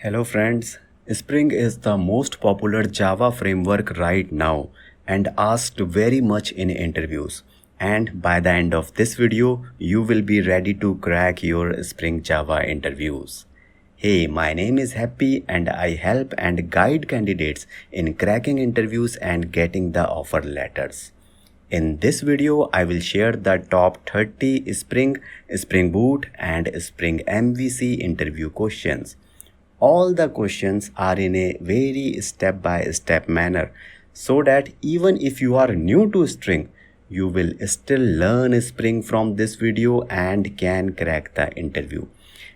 Hello friends, Spring is the most popular Java framework right now and asked very much in interviews. And by the end of this video, you will be ready to crack your Spring Java interviews. Hey, my name is Happy and I help and guide candidates in cracking interviews and getting the offer letters. In this video, I will share the top 30 Spring, Spring Boot and Spring MVC interview questions. All the questions are in a very step-by-step manner so that even if you are new to Spring, you will still learn Spring from this video and can crack the interview.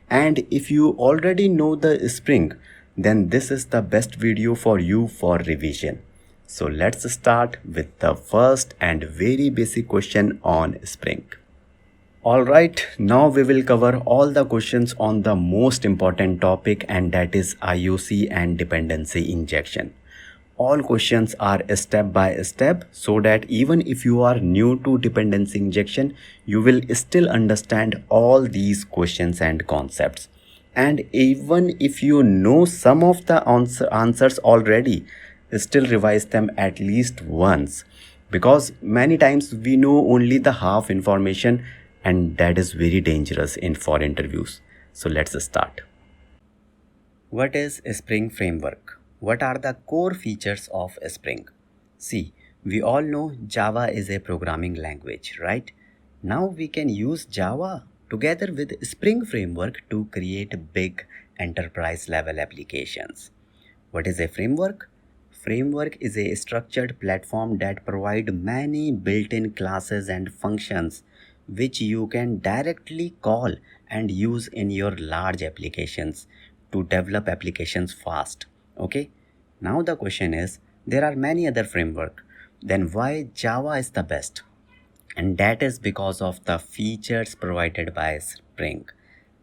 And if you already know the Spring, then this is the best video for you for revision. So let's start with the first and very basic question on Spring. Alright, now we will cover all the questions on the most important topic, and that is IOC and dependency injection. All questions are step by step so that even if you are new to dependency injection, you will still understand all these questions and concepts. And even if you know some of the answers already, still revise them at least once, because many times we know only the half information, and that is very dangerous for interviews. So let's start. What is Spring Framework? What are the core features of Spring? See, we all know Java is a programming language, right? Now we can use Java together with Spring Framework to create big enterprise level applications. What is a framework? Framework is a structured platform that provides many built-in classes and functions which you can directly call and use in your large applications to develop applications fast. Okay, now the question is, there are many other frameworks, then why Java is the best? And that is because of the features provided by Spring.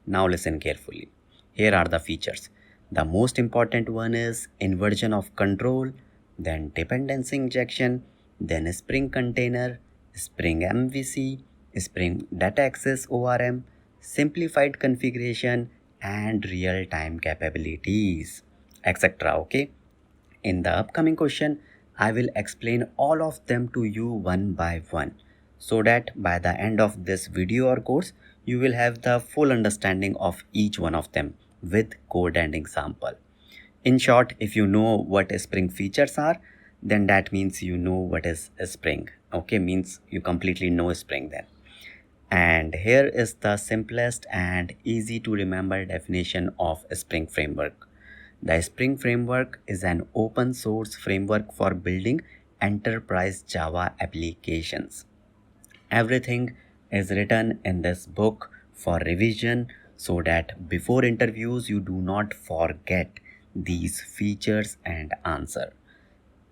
Now listen carefully. Here are the features. The most important one is inversion of control, then dependency injection, then Spring container, Spring MVC, Spring data access ORM, simplified configuration, and real-time capabilities, etc. Okay. In the upcoming question, I will explain all of them to you one by one, so that by the end of this video or course, you will have the full understanding of each one of them with code and example. In short, if you know what Spring features are, then that means you know what is Spring. Okay, means you completely know Spring then. And here is the simplest and easy to remember definition of Spring Framework. The Spring Framework is an open source framework for building enterprise Java applications. Everything is written in this book for revision so that before interviews you do not forget these features and answer.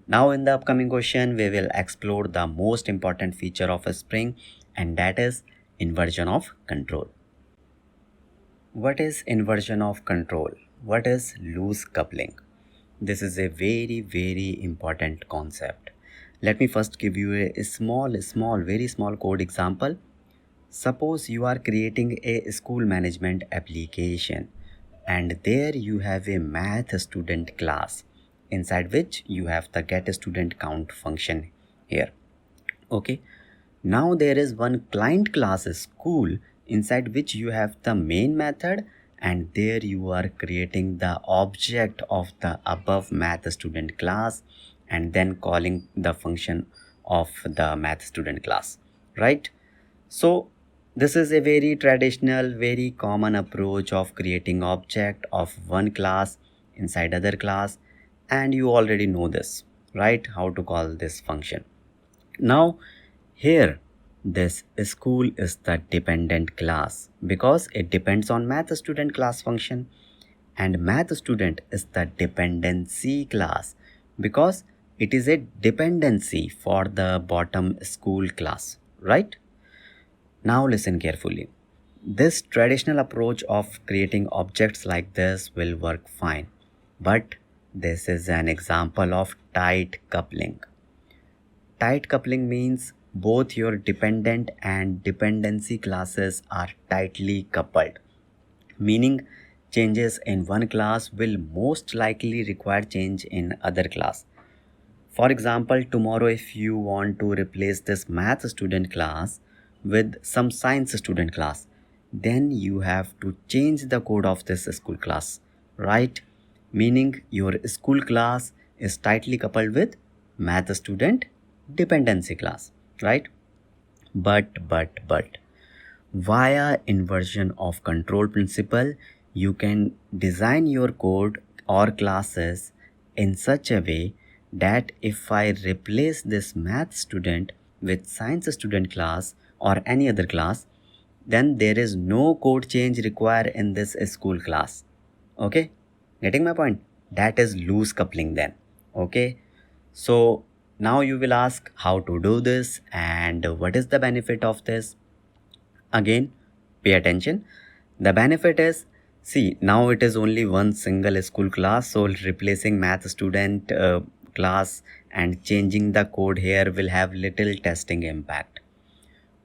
Now in the upcoming question, we will explore the most important feature of Spring, and that is inversion of control. What is inversion of control? What is loose coupling? This is a very important concept. Let me first give you a very small code example. Suppose you are creating a school management application, and there you have a math student class inside which you have the getStudentCount function here. Okay, now there is one client class school inside which you have the main method, and there you are creating the object of the above math student class and then calling the function of the math student class, right? So this is a very traditional, very common approach of creating object of one class inside other class, and you already know this, right? How to call this function. Now here this school is the dependent class because it depends on math student class function, and math student is the dependency class because it is a dependency for the bottom school class, right? Now listen carefully. This traditional approach of creating objects like this will work fine, but this is an example of tight coupling. Tight coupling means both your dependent and dependency classes are tightly coupled, meaning changes in one class will most likely require change in other class. For example, tomorrow if you want to replace this math student class with some science student class, then you have to change the code of this school class, right? Meaning your school class is tightly coupled with math student dependency class, right? But via inversion of control principle, you can design your code or classes in such a way that if I replace this math student with science student class or any other class, then there is no code change required in this school class. Okay, getting my point? That is loose coupling then. Okay, so now you will ask how to do this and what is the benefit of this. Again, pay attention. The benefit is, see, now it is only one single school class, so replacing math student class and changing the code here will have little testing impact.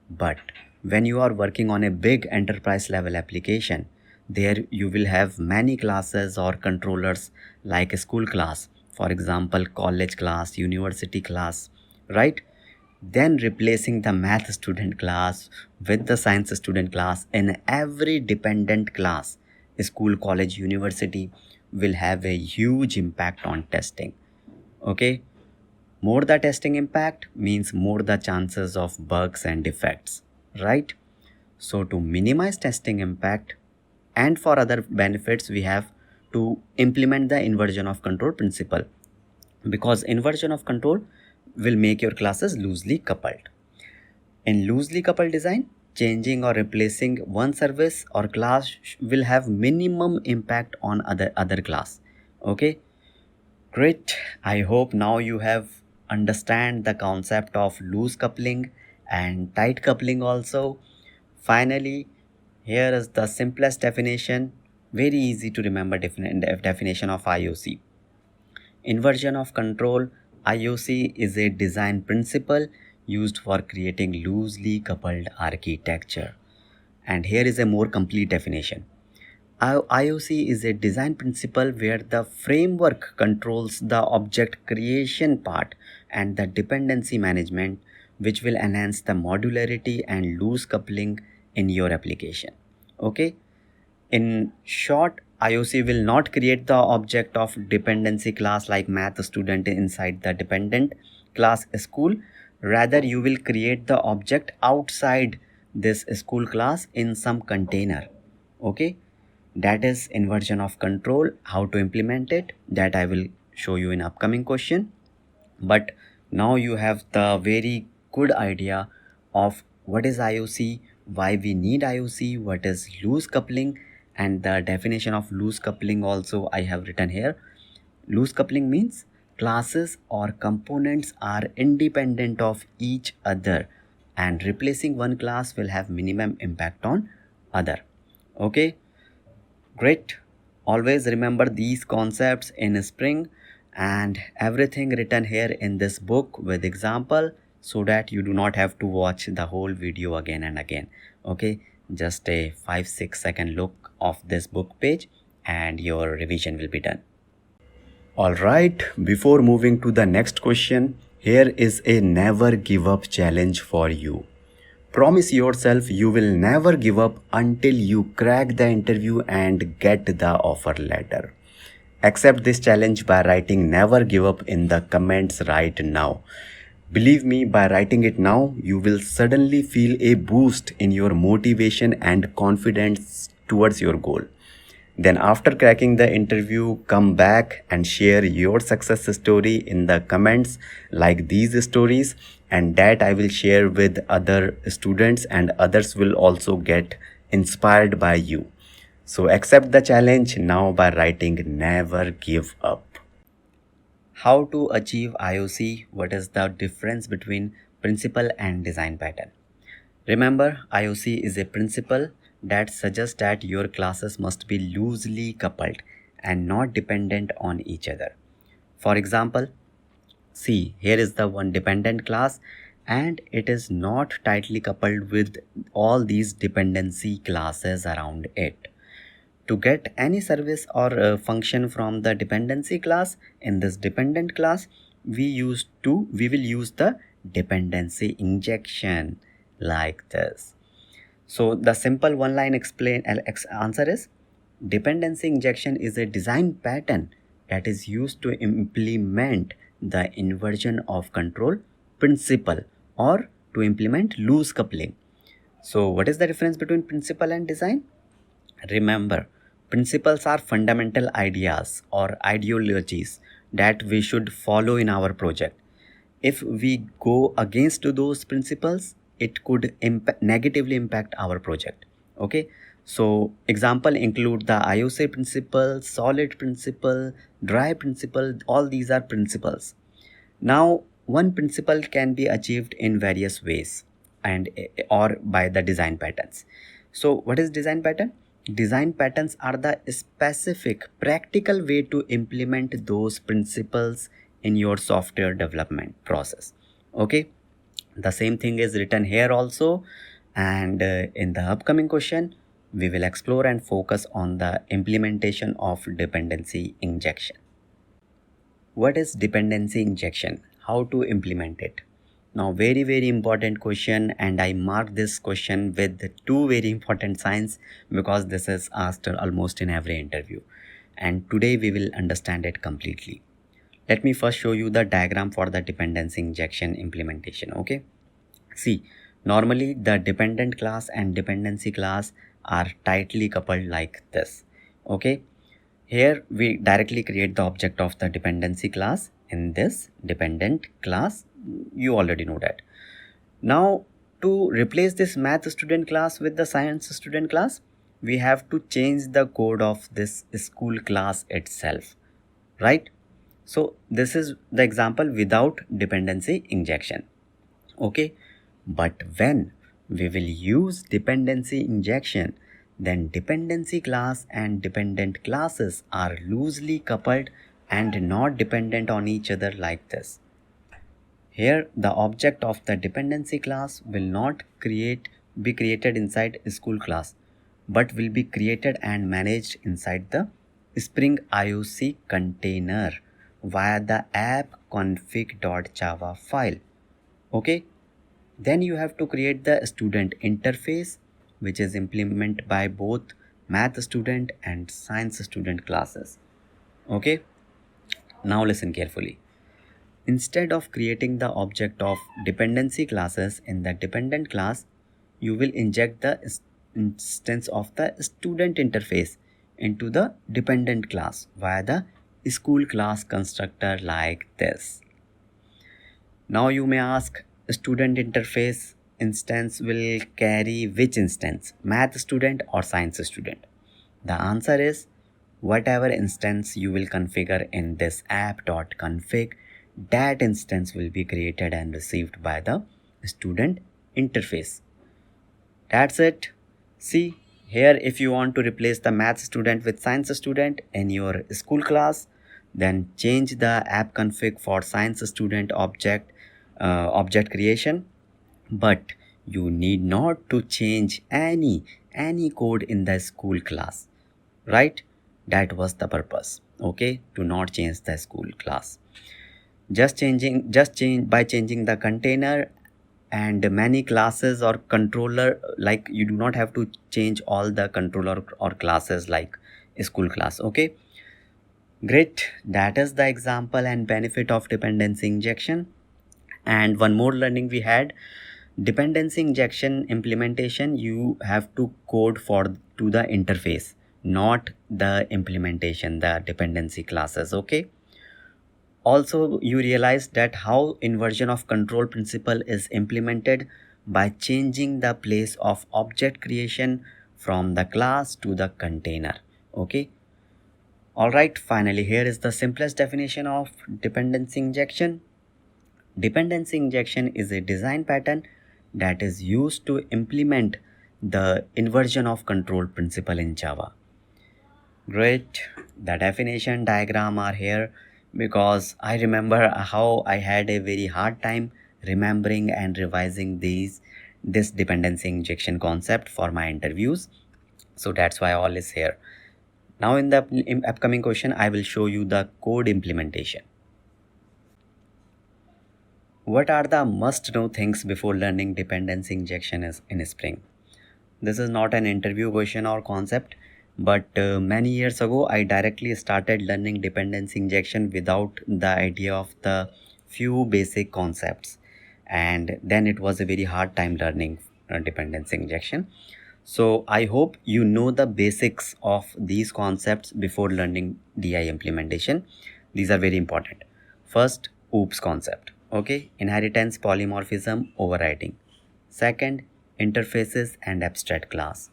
But when you are working on a big enterprise level application, there you will have many classes or controllers like a school class, for example, college class, university class, right? Then replacing the math student class with the science student class in every dependent class, school, college, university, will have a huge impact on testing. Okay, more the testing impact means more the chances of bugs and defects, right? So to minimize testing impact and for other benefits, we have to implement the inversion of control principle, because inversion of control will make your classes loosely coupled. In loosely coupled design, changing or replacing one service or class will have minimum impact on other class. Okay, great. I hope now you have understand the concept of loose coupling and tight coupling also. Finally, here is the simplest definition, very easy to remember definition of IOC. Inversion of control, IOC, is a design principle used for creating loosely coupled architecture. And here is a more complete definition. IOC is a design principle where the framework controls the object creation part and the dependency management, which will enhance the modularity and loose coupling in your application. Okay, in short, IOC will not create the object of dependency class like math student inside the dependent class school. Rather, you will create the object outside this school class in some container. Okay, that is inversion of control. How to implement it, that I will show you in upcoming question. But now you have the very good idea of what is IOC, why we need IOC, what is loose coupling, and the definition of loose coupling also I have written here. Loose coupling means classes or components are independent of each other and replacing one class will have minimum impact on other. Okay, great. Always remember these concepts in Spring and everything written here in this book with example, so that you do not have to watch the whole video again and again. Okay, just a 5-6 second look of this book page and your revision will be done. Alright, before moving to the next question, here is a never give up challenge for you. Promise yourself you will never give up until you crack the interview and get the offer letter. Accept this challenge by writing never give up in the comments right now. Believe me, by writing it now, you will suddenly feel a boost in your motivation and confidence towards your goal. Then after cracking the interview, come back and share your success story in the comments like these stories, and that I will share with other students and others will also get inspired by you. So accept the challenge now by writing never give up. How to achieve IOC? What is the difference between principle and design pattern? Remember, IOC is a principle that suggests that your classes must be loosely coupled and not dependent on each other. For example, see, here is the one dependent class and it is not tightly coupled with all these dependency classes around it. to get any service or function from the dependency class, in this dependent class, we will use the dependency injection like this. So the simple one line answer is, dependency injection is a design pattern that is used to implement the inversion of control principle or to implement loose coupling. So what is the difference between principle and design? Remember, principles are fundamental ideas or ideologies that we should follow in our project. If we go against those principles, it could negatively impact our project. Okay, so example include the IOC principle, solid principle, dry principle. All these are principles. Now one principle can be achieved in various ways and or by the design patterns. So what is design pattern? Design patterns are the specific practical way to implement those principles in your software development process. Okay, the same thing is written here also, and in the upcoming question we will explore and focus on the implementation of dependency injection. What is dependency injection? How to implement it? Now very important question, and I mark this question with two very important signs because this is asked almost in every interview, and today we will understand it completely. Let me first show you the diagram for the dependency injection implementation. Okay, see, normally the dependent class and dependency class are tightly coupled like this. Okay, here we directly create the object of the dependency class in this dependent class. You already know that. Now to replace this math student class with the science student class, we have to change the code of this school class itself, right? So this is the example without dependency injection. Okay, but when we will use dependency injection, then dependency class and dependent classes are loosely coupled and not dependent on each other like this. Here the object of the dependency class will not be created inside school class, but will be created and managed inside the Spring IOC container via the app.config.java file. Okay, then you have to create the student interface, which is implemented by both math student and science student classes. Okay, now listen carefully. Instead of creating the object of dependency classes in the dependent class, you will inject the instance of the student interface into the dependent class via the school class constructor like this. Now you may ask, student interface instance will carry which instance, math student or science student? The answer is, whatever instance you will configure in this app.config, that instance will be created and received by the student interface. That's it. See here, if you want to replace the math student with science student in your school class, then change the app config for science student object creation, but you need not to change any code in the school class, right? That was the purpose. Okay, to not change the school class. Just by changing the container and many classes or controller, like you do not have to change all the controller or classes like school class. Okay, great. That is the example and benefit of dependency injection. And one more learning we had, dependency injection implementation, you have to code to the interface, not the implementation, the dependency classes. Okay, also you realize that how inversion of control principle is implemented by changing the place of object creation from the class to the container. Okay, all right, finally here is the simplest definition of dependency injection. Dependency injection is a design pattern that is used to implement the inversion of control principle in Java. Great. The definition diagram are here because I remember how I had a very hard time remembering and revising this dependency injection concept for my interviews. So that's why all is here. Now in the upcoming question, I will show you the code implementation. What are the must-know things before learning dependency injection in Spring? This is not an interview question or concept, but many years ago, I directly started learning dependency injection without the idea of the few basic concepts. And then it was a very hard time learning dependency injection. So I hope you know the basics of these concepts before learning DI implementation. These are very important. First, OOPS concept. Okay, inheritance, polymorphism, overriding. Second, interfaces and abstract class.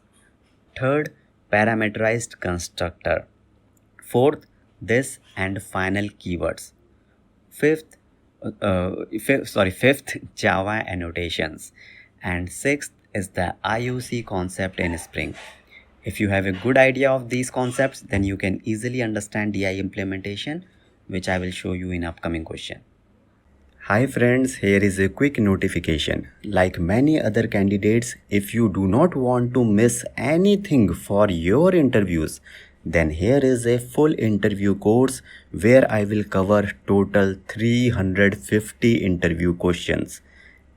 Third, parameterized constructor. Fourth, this and final keywords. Fifth, fifth, Java annotations. And sixth is the IOC concept in Spring. If you have a good idea of these concepts, then you can easily understand DI implementation, which I will show you in upcoming question. Hi friends, here is a quick notification. Like many other candidates, if you do not want to miss anything for your interviews, then here is a full interview course where I will cover total 350 interview questions.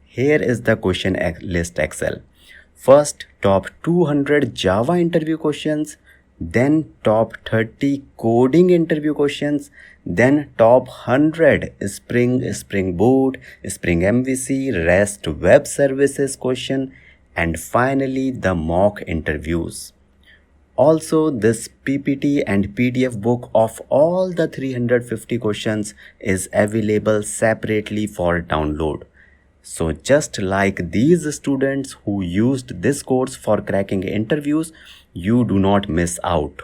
Here is the question list Excel. First, top 200 Java interview questions, then top 30 coding interview questions, then top 100 Spring Boot, Spring MVC, REST web services question, and finally the mock interviews. Also, this PPT and PDF book of all the 350 questions is available separately for download. So just like these students who used this course for cracking interviews, you do not miss out.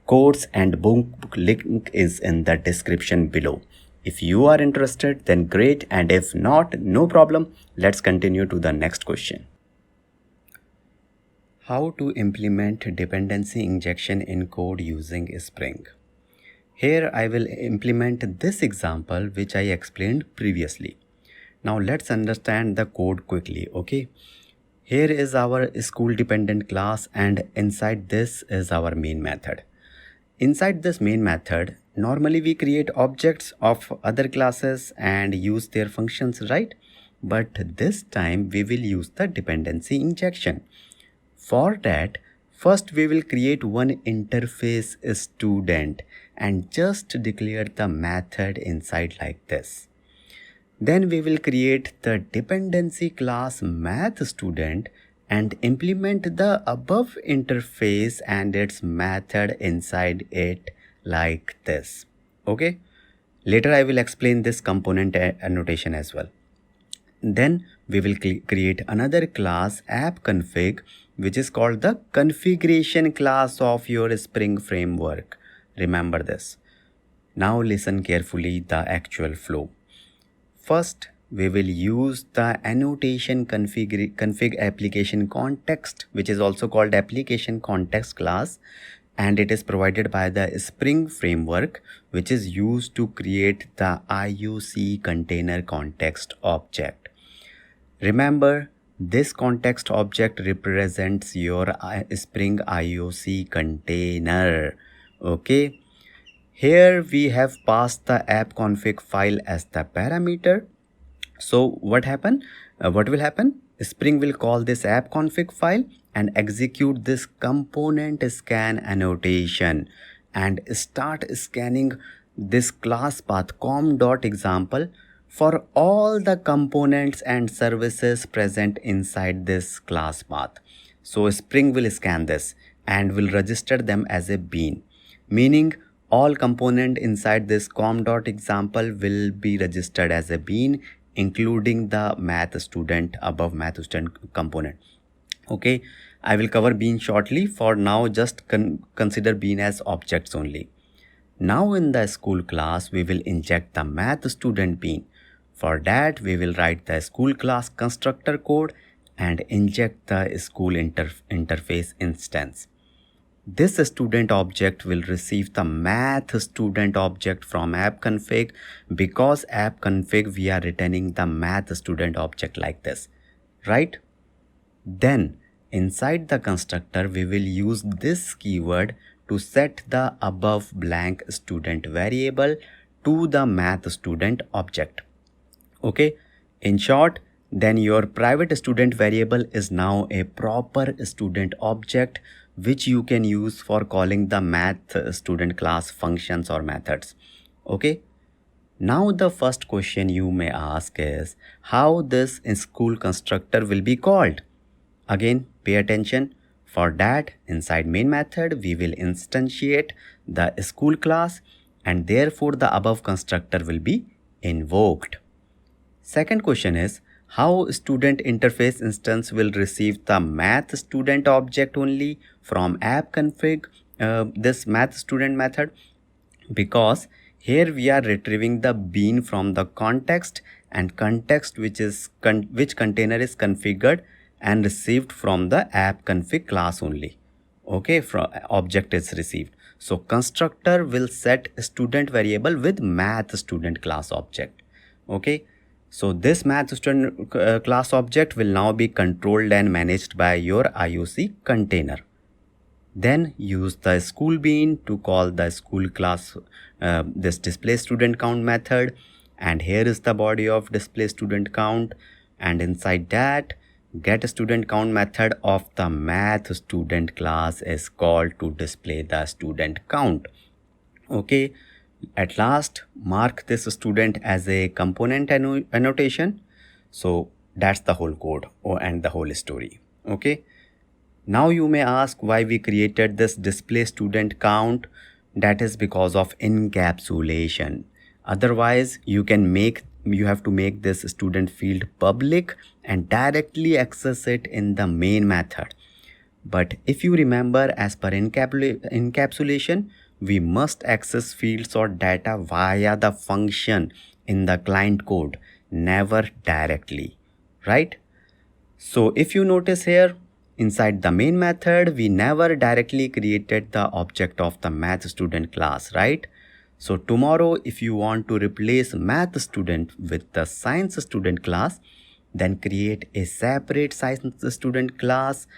Course and book link is in the description below. If you are interested, then great, and if not, no problem. Let's continue to the next question. How to implement dependency injection in code using Spring? Here I will implement this example which I explained previously. Now let's understand the code quickly, okay? Here is our school dependent class, and inside this is our main method. Inside this main method, normally we create objects of other classes and use their functions, right? But this time we will use the dependency injection. For that, first we will create one interface student and just declare the method inside like this. Then we will create the dependency class math student and implement the above interface and its method inside it like this. Okay. Later I will explain this component annotation as well. Then we will create another class AppConfig, which is called the configuration class of your Spring framework. Remember this. Now listen carefully the actual flow. First, we will use the annotation config application context, which is also called application context class, and it is provided by the Spring framework, which is used to create the IOC container context object. Remember, this context object represents your Spring IOC container. Okay. Here we have passed the app-config file as the parameter. So what will happen? Spring will call this app-config file and execute this component scan annotation and start scanning this class path com.example for all the components and services present inside this class path. So Spring will scan this and will register them as a bean, meaning all component inside this com.example will be registered as a bean, including the math student, above math student component. Okay, I will cover bean shortly. For now, just consider bean as objects only. Now in the school class, we will inject the math student bean. For that, we will write the school class constructor code and inject the school interface instance. This student object will receive the math student object from app-config. Because app-config, we are returning the math student object like this, right? Then inside the constructor, we will use this keyword to set the above blank student variable to the math student object. Okay, in short, then your private student variable is now a proper student object which you can use for calling the math student class functions or methods. Okay, now the first question you may ask is how this school constructor will be called. Again, pay attention. For that, inside main method, we will instantiate the school class and therefore the above constructor will be invoked. Second question is how student interface instance will receive the math student object only from app config this math student method, because here we are retrieving the bean from the context and context which container is configured and received from the app config class only. Okay, from object is received. So constructor will set student variable with math student class object. Okay, so this math student class object will now be controlled and managed by your IOC container. Then use the school bean to call the school class this display student count method, and here is the body of display student count, and inside that get student count method of the math student class is called to display the student count. Okay, at last mark this student as a component annotation. So that's the whole code and the whole story. Okay, now you may ask why we created this display student count. That is because of encapsulation. Otherwise you have to make this student field public and directly access it in the main method. But if you remember, as per encapsulation, we must access fields or data via the function in the client code, never directly, right? So if you notice here, inside the main method, we never directly created the object of the math student class, right? So tomorrow, if you want to replace math student with the science student class, then create a separate science student class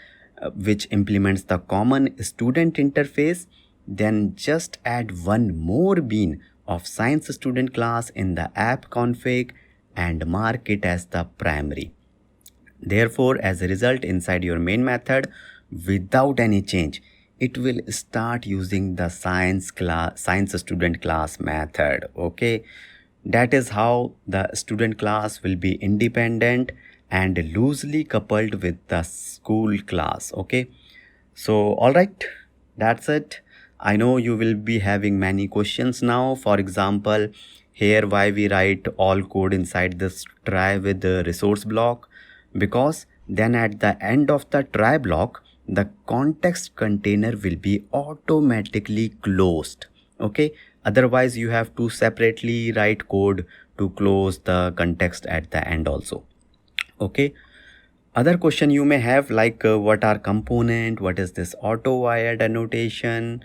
which implements the common student interface. Then just add one more bean of science student class in the app config and mark it as the primary. Therefore, as a result, inside your main method, without any change, it will start using the science student class method. Okay, that is how the student class will be independent and loosely coupled with the school class. Okay, so all right, that's it. I know you will be having many questions now. For example, here why we write all code inside this try with the resource block, because then at the end of the try block, the context container will be automatically closed. Okay, otherwise you have to separately write code to close the context at the end also. Okay, other question you may have, like what are component, what is this Autowired annotation?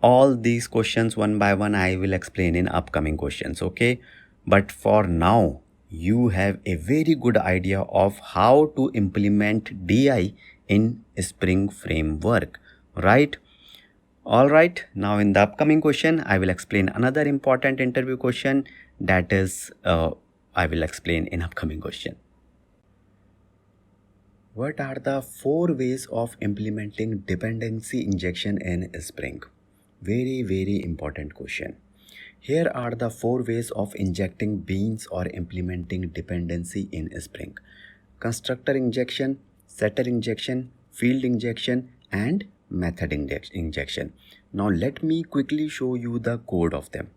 All these questions one by one I will explain in upcoming questions. Okay, but for now you have a very good idea of how to implement DI in Spring framework, right? All right, now in the upcoming question I will explain another important interview question, that is I will explain in upcoming question. What are the 4 ways of implementing dependency injection in Spring? Very important question. Here are the 4 ways of injecting beans or implementing dependency in Spring: constructor injection, setter injection, field injection, and method injection. Now let me quickly show you the code of them.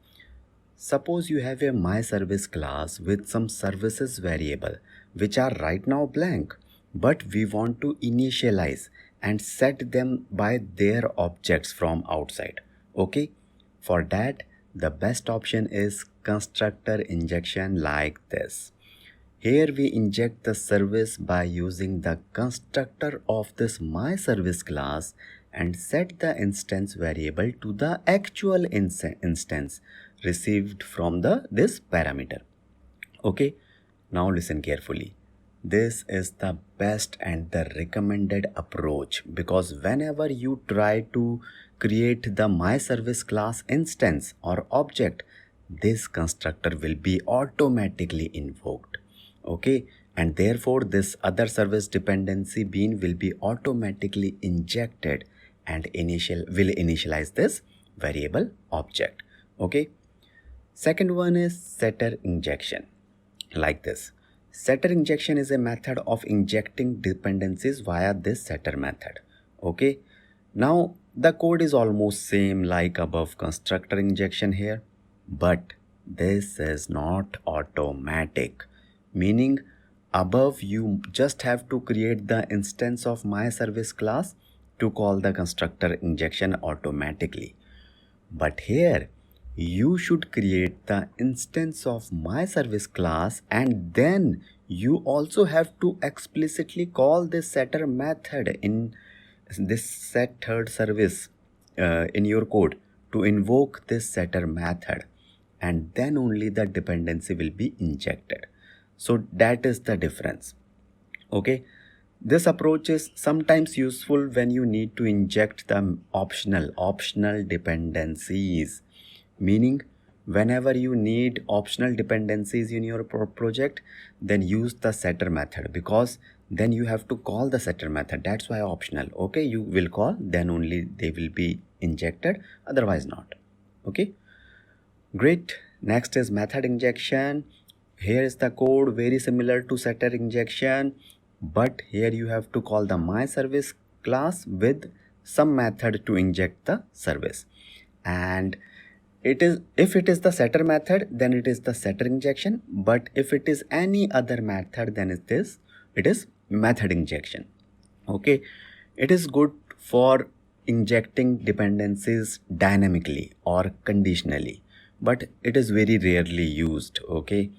Suppose you have a myService class with some services variable which are right now blank, but we want to initialize and set them by their objects from outside. Okay, for that the best option is constructor injection like this. Here we inject the service by using the constructor of this myService class and set the instance variable to the actual instance received from this parameter. Okay, now listen carefully. this is the best and the recommended approach, because whenever you try to create the MyService class instance or object, this constructor will be automatically invoked. Okay, and therefore this other service dependency bean will be automatically injected and will initialize this variable object. Okay, second one is setter injection. Like this, setter injection is a method of injecting dependencies via this setter method. Okay, now the code is almost same like above constructor injection here, but this is not automatic, meaning above you just have to create the instance of MyService class to call the constructor injection automatically. But here you should create the instance of MyService class, and then you also have to explicitly call this setter method in this set third service in your code to invoke this setter method, and then only the dependency will be injected. So that is the difference. Okay, this approach is sometimes useful when you need to inject the optional dependencies, meaning whenever you need optional dependencies in your project, then use the setter method, because then you have to call the setter method. That's why optional. Okay, you will call, then only they will be injected, otherwise not. Okay, great. Next is method injection. Here is the code very similar to setter injection, but here you have to call the MyService class with some method to inject the service. And if it is the setter method, then it is the setter injection, but if it is any other method, then it is method injection. Okay, it is good for injecting dependencies dynamically or conditionally, but it is very rarely used. Okay,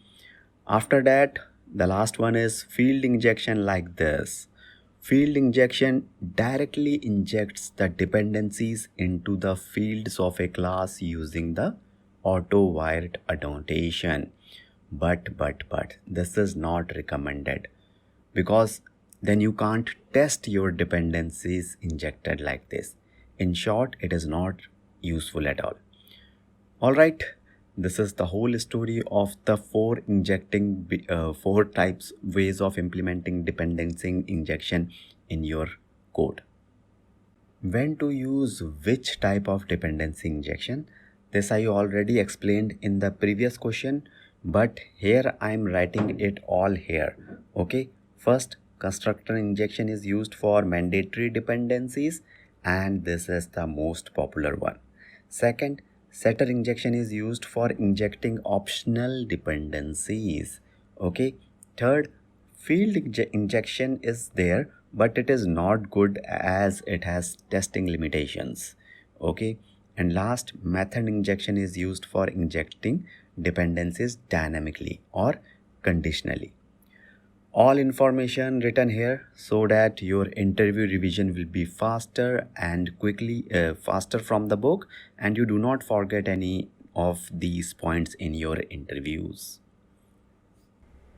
after that, the last one is field injection. Like this, field injection directly injects the dependencies into the fields of a class using the Autowired annotation. But this is not recommended, because then you can't test your dependencies injected like this. In short, it is not useful at all. All right, this is the whole story of the four types ways of implementing dependency injection in your code. When to use which type of dependency injection, this I already explained in the previous question, but here I am writing it all here. Okay, first, constructor injection is used for mandatory dependencies, and this is the most popular one. Second, setter injection is used for injecting optional dependencies. Okay, third, field injection is there, but it is not good as it has testing limitations. Okay, and last, method injection is used for injecting dependencies dynamically or conditionally. All information written here so that your interview revision will be faster and faster from the book, and you do not forget any of these points in your interviews.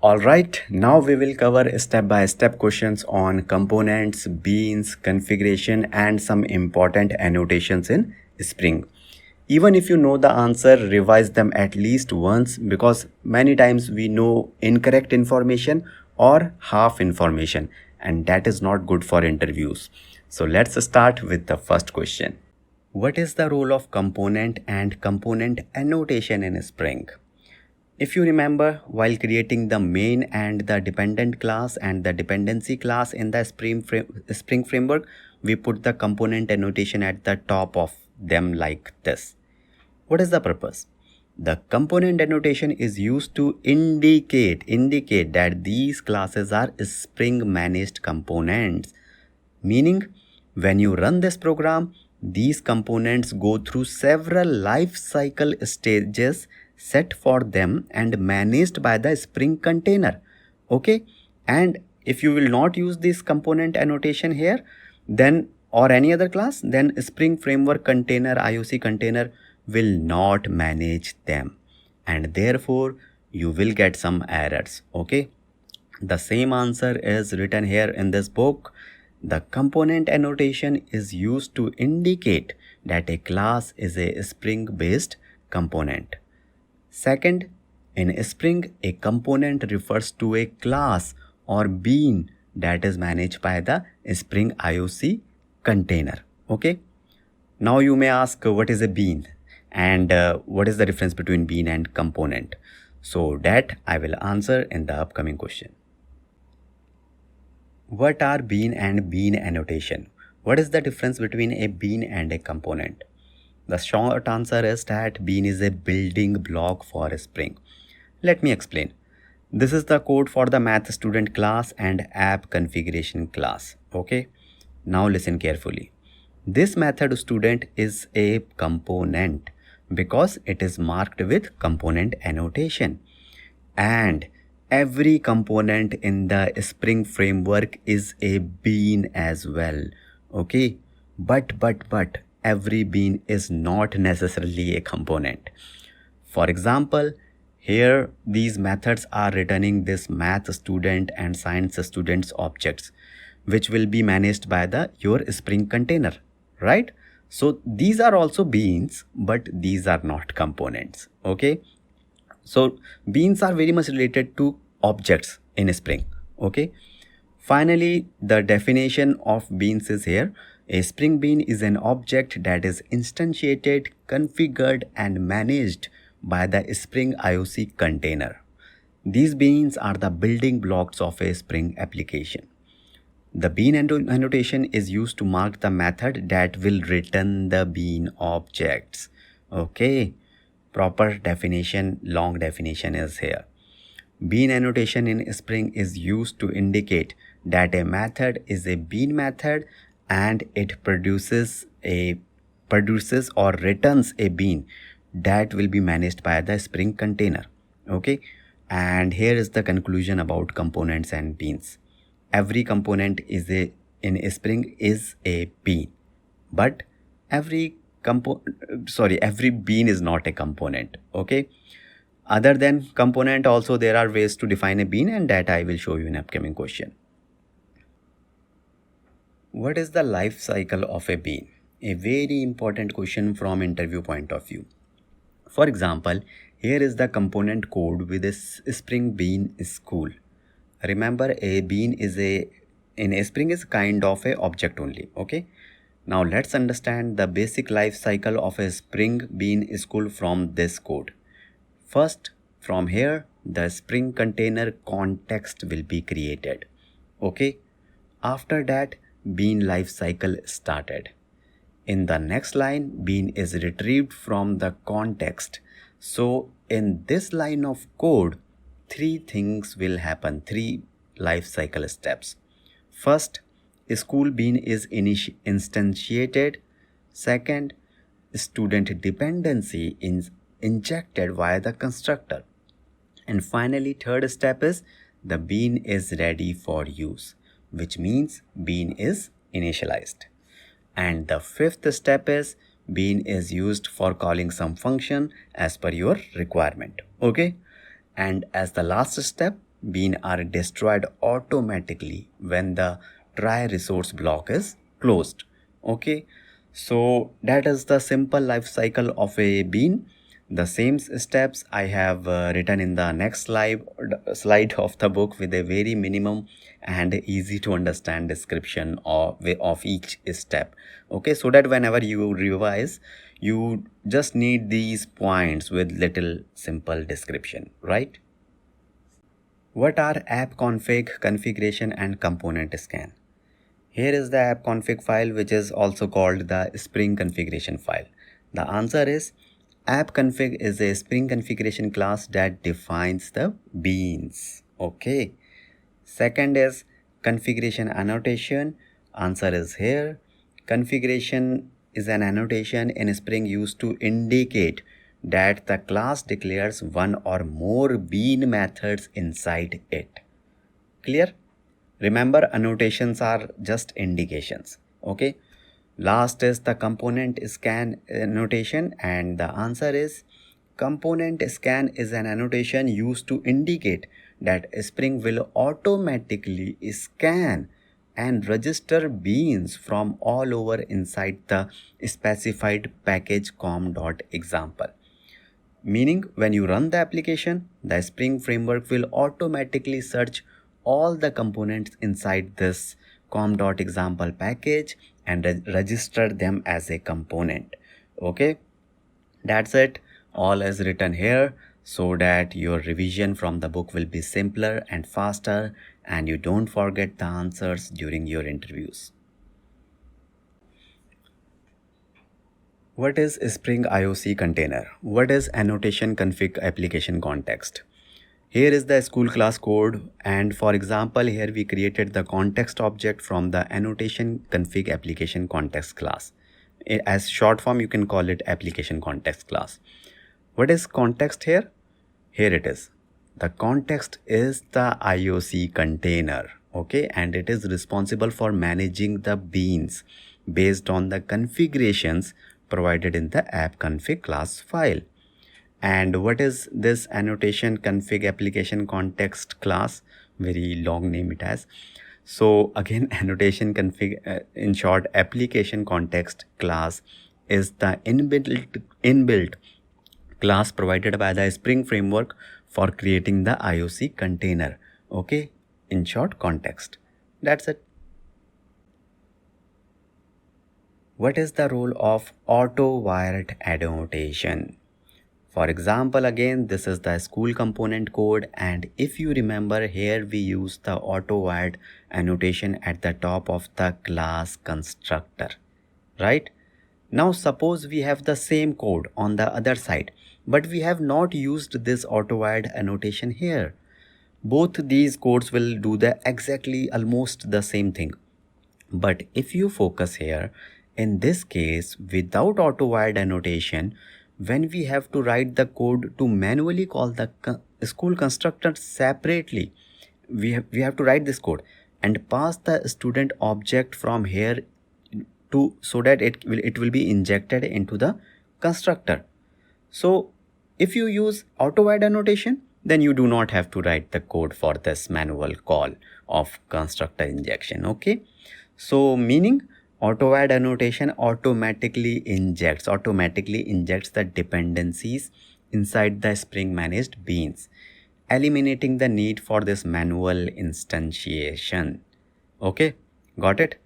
Alright, now we will cover step-by-step questions on components, beans, configuration, and some important annotations in Spring. Even if you know the answer, revise them at least once, because many times we know incorrect information or half information, and that is not good for interviews. So let's start with the first question. What is the role of component and component annotation in Spring? If you remember, while creating the main and the dependent class and the dependency class in the Spring framework, we put the component annotation at the top of them like this. What is the purpose? The component annotation is used to indicate that these classes are Spring managed components, meaning when you run this program, these components go through several life cycle stages set for them and managed by the Spring container. Okay, and if you will not use this component annotation here, then or any other class, then Spring framework container, IOC container will not manage them, and therefore you will get some errors. Okay, The same answer is written here in this book. The component annotation is used to indicate that a class is a Spring-based component. Second, in Spring, a component refers to a class or bean that is managed by the Spring IOC container. Okay. Now you may ask, what is a bean and what is the difference between bean and component? So that I will answer in the upcoming question. What are bean and bean annotation? What is the difference between a bean and a component? The short answer is that bean is a building block for Spring. Let me explain. This is the code for the math student class and app configuration class. Okay. Now listen carefully. This method student is a component because it is marked with component annotation. And every component in the Spring framework is a bean as well. Okay. But every bean is not necessarily a component. For example, here these methods are returning this math student and science students objects, which will be managed by your Spring container, right? So these are also beans, but these are not components. Okay. So beans are very much related to objects in Spring. Okay. Finally, the definition of beans is here. A Spring bean is an object that is instantiated, configured, and managed by the Spring IOC container. These beans are the building blocks of a Spring application. The bean annotation is used to mark the method that will return the bean objects. Okay, proper definition, long definition is here. Bean annotation in Spring is used to indicate that a method is a bean method and it produces or returns a bean that will be managed by the Spring container. Okay, and here is the conclusion about components and beans. Every component in Spring is a bean, but every bean is not a component. Okay. Other than component, also there are ways to define a bean, and that I will show you in upcoming question. What is the life cycle of a bean? A very important question from interview point of view. For example, here is the component code with a Spring Bean school. Remember, a bean in a Spring is kind of a object only. Okay. Now let's understand the basic life cycle of a Spring Bean school from this code. First, from here, the Spring container context will be created. Okay. After that, bean life cycle started. In the next line, bean is retrieved from the context. So in this line of code, three things will happen, three life cycle steps. First, school bean is instantiated. Second, student dependency is injected via the constructor. And finally, third step is the bean is ready for use, which means bean is initialized. And the fifth step is bean is used for calling some function as per your requirement. Okay. And as the last step, bean are destroyed automatically when the try resource block is closed. Okay. So that is the simple life cycle of a bean. The same steps I have written in the next slide of the book with a very minimum and easy to understand description of each step. Okay, so that whenever you revise, you just need these points with little simple description, right? What are app config, configuration, and component scan? Here is the app config file, which is also called the Spring configuration file. The answer is app config is a Spring configuration class that defines the beans. Okay. Second is configuration annotation. Answer is here. Configuration is an annotation in Spring used to indicate that the class declares one or more bean methods inside it. Clear? Remember, annotations are just indications. Okay. Last is the component scan annotation, and the answer is component scan is an annotation used to indicate that Spring will automatically scan and register beans from all over inside the specified package com.example. Meaning when you run the application, the Spring framework will automatically search all the components inside this com.example package and register them as a component. Okay, that's it. All is written here so that your revision from the book will be simpler and faster and you don't forget the answers during your interviews. What is Spring IOC container? What is annotation config application context? Here is the school class code, and for example here we created the context object from the annotation config application context class. As short form you can call it application context class. What is context here? Here it is. The context is the IOC container, okay, and it is responsible for managing the beans based on the configurations provided in the app-config class file. And what is this annotation config application context class? Very long name it has. So again, annotation config, in short, application context class is the inbuilt class provided by the Spring framework for creating the IOC container. Okay, in short, context. That's it. What is the role of Autowired annotation? For example, again, this is the school component code, and if you remember here we use the Autowired annotation at the top of the class constructor, right? Now suppose we have the same code on the other side, but we have not used this Autowired annotation here. Both these codes will do the exactly almost the same thing. But if you focus here, in this case, without Autowired annotation, when we have to write the code to manually call the school constructor separately, we have to write this code and pass the student object from here to so that it will be injected into the constructor. So if you use Autowired annotation, then you do not have to write the code for this manual call of constructor injection. Okay, so meaning Autowired annotation automatically injects the dependencies inside the Spring managed beans, eliminating the need for this manual instantiation. Okay, got it?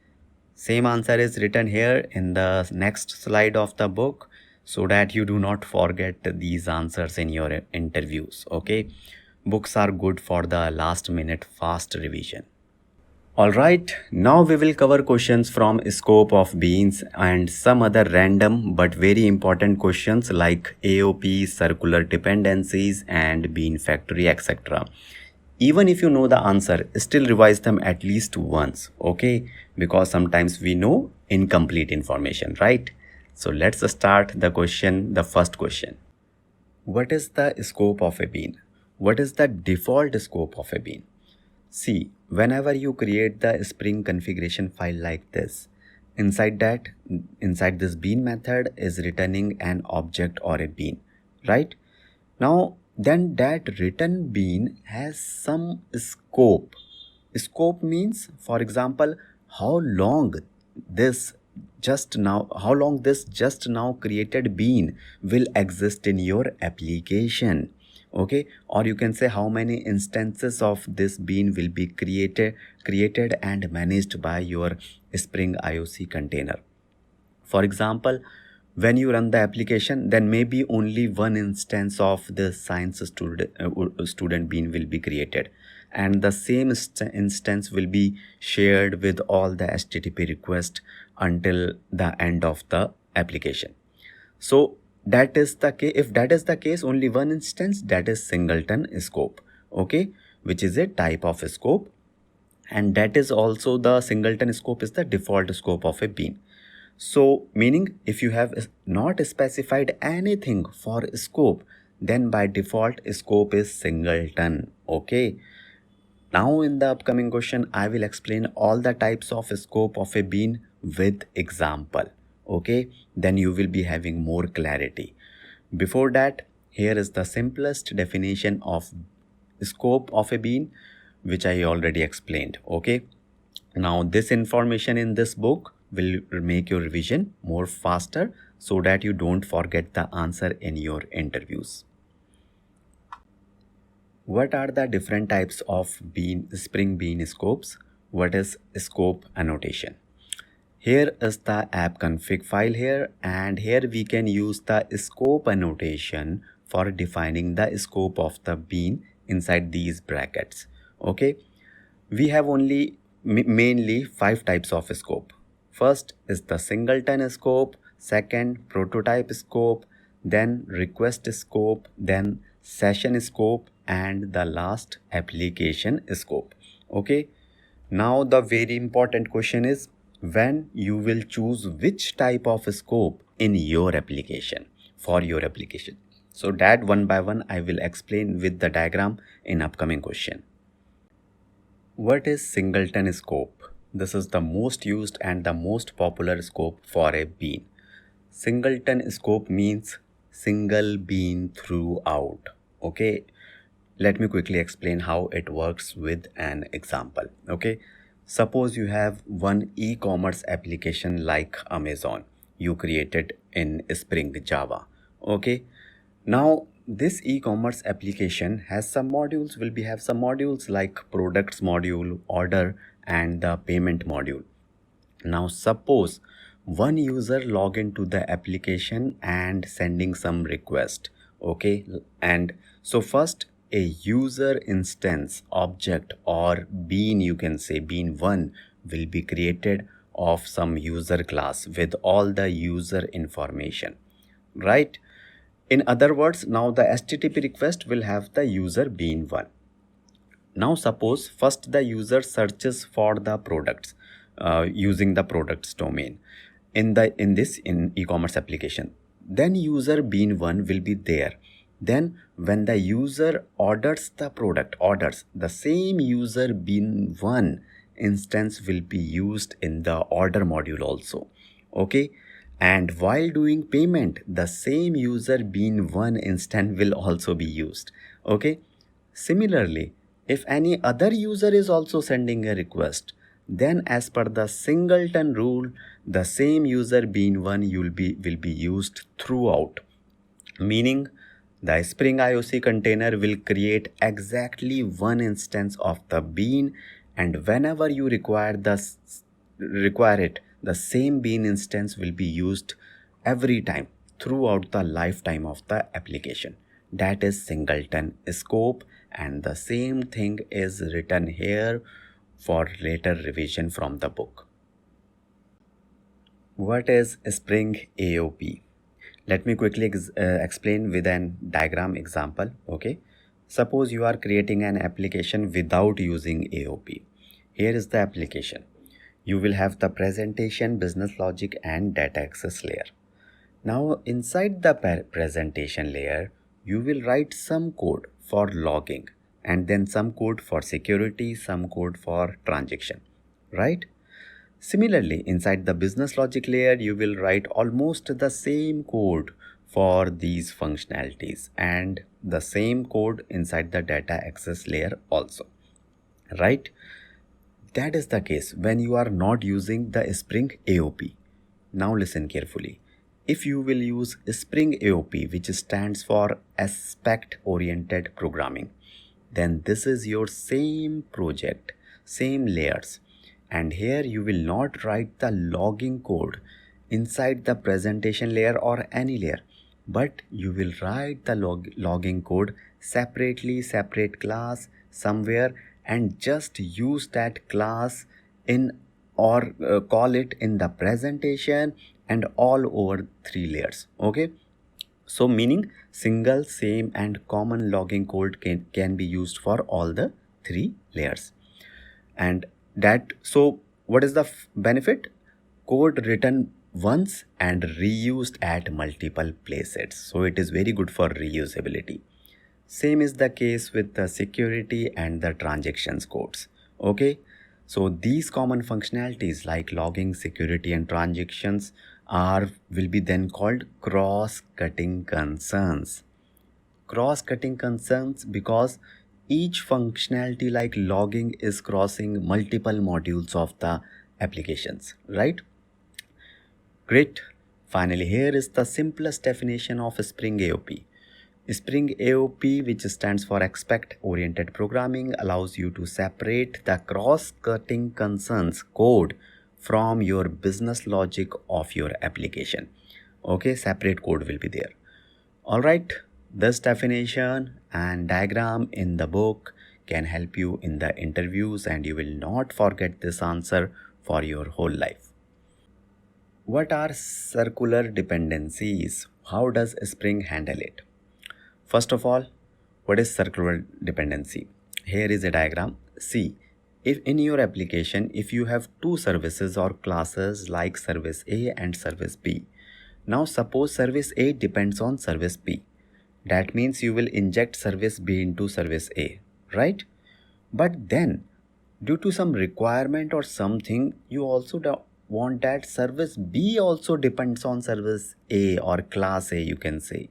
Same answer is written here in the next slide of the book so that you do not forget these answers in your interviews. Okay, books are good for the last minute fast revision. Alright, now we will cover questions from scope of beans and some other random but very important questions like AOP, circular dependencies and BeanFactory, etc. Even if you know the answer, still revise them at least once, okay? Because sometimes we know incomplete information, right? So let's start the first question. What is the scope of a bean? What is the default scope of a bean? See, whenever you create the Spring configuration file like this, inside this bean method is returning an object or a bean, right? Now, then that return bean has some scope. Scope means, for example, how long this just now created bean will exist in your application. Okay, or you can say how many instances of this bean will be created and managed by your Spring IOC container. For example, when you run the application, then maybe only one instance of the science student bean will be created, and the same instance will be shared with all the HTTP requests until the end of the application. So that is the case. If that is the case, only one instance, that is Singleton scope, okay, which is a type of scope, and that is also the Singleton scope is the default scope of a bean. So meaning if you have not specified anything for scope, then by default scope is Singleton. Okay, now in the upcoming question I will explain all the types of scope of a bean with example. Okay, then you will be having more clarity. Before that, here is the simplest definition of scope of a bean, which I already explained. Okay, now this information in this book will make your revision more faster so that you don't forget the answer in your interviews. What are the different types of Spring Bean scopes? What is scope annotation? Here is the app config file here, and here we can use the scope annotation for defining the scope of the bean inside these brackets. Okay, we have only mainly 5 types of scope. First is the singleton scope, second prototype scope, then request scope, then session scope, and the last application scope. Okay, now the very important question is when you will choose which type of scope in your application for your application. So that one by one I will explain with the diagram in upcoming question. What is singleton scope? This is the most used and the most popular scope for a bean. Singleton scope means single bean throughout. Okay, let me quickly explain how it works with an example. Okay, suppose you have one e-commerce application like Amazon you created in Spring Java. Okay, now this e-commerce application has some modules, will be have some modules like products module, order, and the payment module. Now suppose one user log into the application and sending some request. Okay, and so first a user instance object or bean, you can say bean1, will be created of some user class with all the user information, right? In other words, now the HTTP request will have the user bean1. Now suppose first the user searches for the products using the products domain in e-commerce application. Then user bean1 will be there. Then when the user orders the product, the same user bean1 instance will be used in the order module also. Okay, and while doing payment, the same user bean1 instance will also be used. Okay, similarly, if any other user is also sending a request, then as per the singleton rule, the same user bean1 will be used throughout. Meaning the Spring IOC container will create exactly one instance of the bean, and whenever you require it, the same bean instance will be used every time throughout the lifetime of the application. That is singleton scope, and the same thing is written here for later revision from the book. What is Spring AOP? Let me quickly explain with an diagram example. Okay, suppose you are creating an application without using AOP. Here is the application. You will have the presentation, business logic, and data access layer. Now inside the presentation layer, you will write some code for logging, and then some code for security, some code for transaction, right? Similarly, inside the business logic layer, you will write almost the same code for these functionalities and the same code inside the data access layer also, right? That is the case when you are not using the Spring AOP. Now listen carefully. If you will use Spring AOP, which stands for Aspect Oriented Programming, then this is your same project, same layers. And here you will not write the logging code inside the presentation layer or any layer, but you will write the logging code separately, separate class somewhere, and just use that class in or call it in the presentation and all over 3 layers. Okay, so meaning single, same, and common logging code can be used for all the 3 layers. And that, so what is the benefit? Code written once and reused at multiple places, so it is very good for reusability. Same is the case with the security and the transactions codes. Okay, so these common functionalities like logging, security, and transactions will be then called cross-cutting concerns. Cross-cutting concerns because each functionality like logging is crossing multiple modules of the applications, right? Great. Finally, here is the simplest definition of Spring AOP. Spring AOP, which stands for Expect Oriented Programming, allows you to separate the cross-cutting concerns code from your business logic of your application. Okay, separate code will be there. Alright, this definition and diagram in the book can help you in the interviews, and you will not forget this answer for your whole life. What are circular dependencies? How does Spring handle it? First of all, what is circular dependency? Here is a diagram. See, if in your application, if you have two services or classes like service A and service B. Now suppose service A depends on service B. That means you will inject service B into service A, right? But then, due to some requirement or something, you also want that service B also depends on service A or class A, you can say.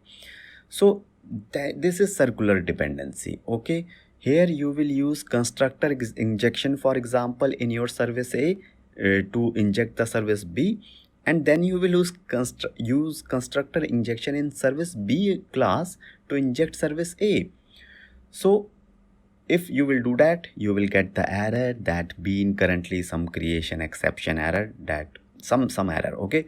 So this is circular dependency. Okay, here you will use constructor injection, for example, in your service A to inject the service B, and then you will use constructor injection in service B class to inject service A. So if you will do that, you will get the error that being currently some creation exception error, that some error. Okay,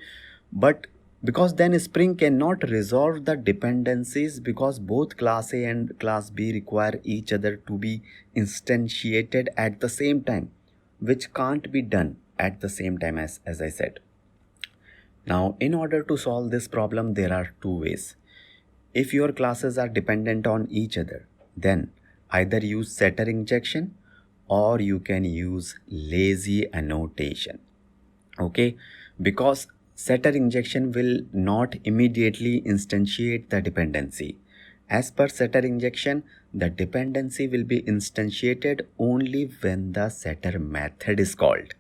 but because then Spring cannot resolve the dependencies, because both class A and class B require each other to be instantiated at the same time, which can't be done at the same time as I said. Now, in order to solve this problem, there are two ways. If your classes are dependent on each other, then either use setter injection or you can use lazy annotation. Okay, because setter injection will not immediately instantiate the dependency. As per setter injection, the dependency will be instantiated only when the setter method is called,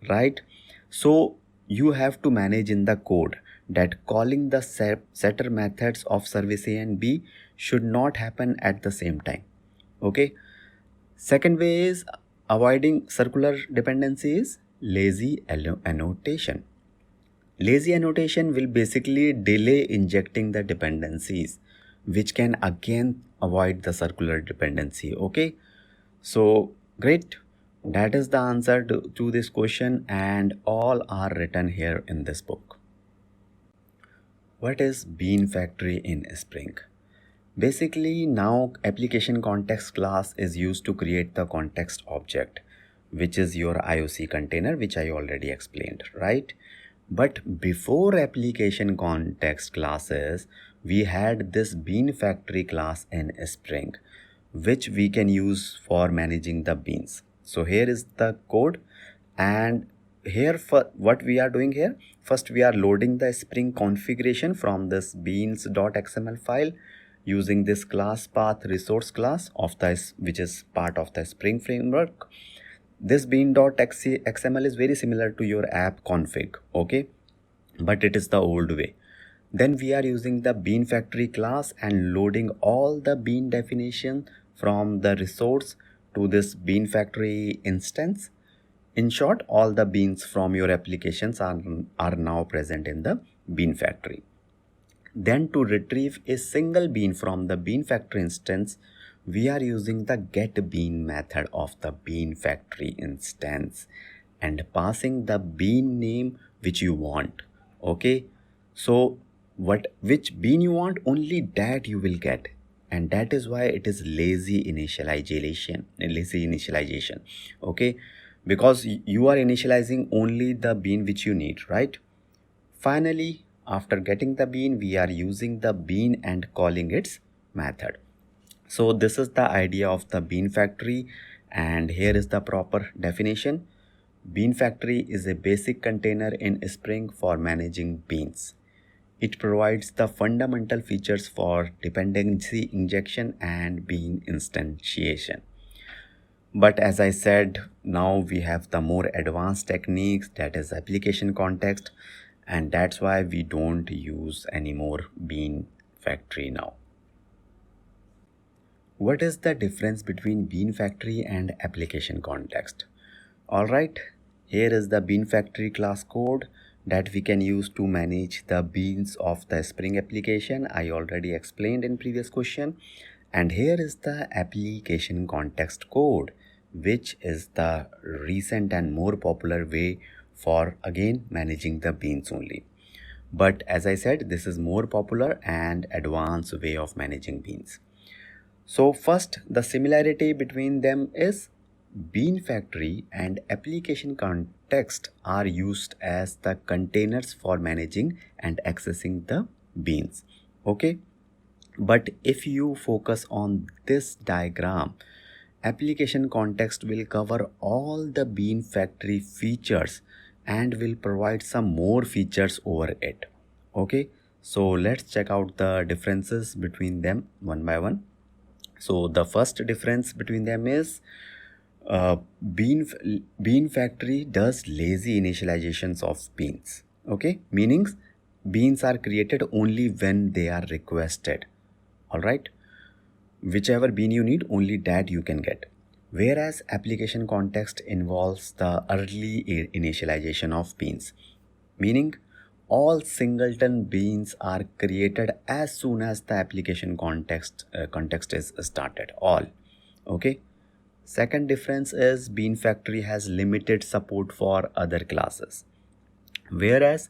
right? So you have to manage in the code that calling the setter methods of service A and B should not happen at the same time. Okay. Second way is avoiding circular dependency is lazy annotation. Lazy annotation will basically delay injecting the dependencies, which can again avoid the circular dependency. Okay, so great. That is the answer to this question, and all are written here in this book. What is BeanFactory in Spring? Basically, now application context class is used to create the context object, which is your IOC container, which I already explained, right? But before application context classes, we had this BeanFactory class in Spring, which we can use for managing the beans. So here is the code, and here for what we are doing here, first we are loading the Spring configuration from this beans.xml file using this class path resource class of this, which is part of the Spring framework. This bean.xml is very similar to your app config, okay, but it is the old way. Then we are using the BeanFactory class and loading all the bean definition from the resource to this BeanFactory instance. In short, all the beans from your applications are now present in the BeanFactory. Then to retrieve a single bean from the BeanFactory instance, we are using the getBean method of the BeanFactory instance and passing the bean name which you want. Okay, so which bean you want, only that you will get, and that is why it is lazy initialization. Okay, because you are initializing only the bean which you need, right? Finally, after getting the bean, we are using the bean and calling its method. So this is the idea of the BeanFactory, and here is the proper definition. BeanFactory is a basic container in Spring for managing beans. It provides the fundamental features for dependency injection and bean instantiation. But as I said, now we have the more advanced techniques, that is application context, and that's why we don't use any more BeanFactory now. What is the difference between BeanFactory and ApplicationContext? Alright, here is the BeanFactory class code that we can use to manage the beans of the Spring application. I already explained in previous question. And here is the ApplicationContext code, which is the recent and more popular way for again managing the beans only. But as I said, this is more popular and advanced way of managing beans. So first, the similarity between them is BeanFactory and ApplicationContext are used as the containers for managing and accessing the beans. Okay, but if you focus on this diagram, ApplicationContext will cover all the BeanFactory features and will provide some more features over it. Okay, so let's check out the differences between them one by one. So the first difference between them is BeanFactory does lazy initializations of beans. Okay, meaning beans are created only when they are requested. All right, whichever bean you need, only that you can get. Whereas ApplicationContext involves the early initialization of beans, meaning all singleton beans are created as soon as the context is started. All okay. Second difference is BeanFactory has limited support for other classes, whereas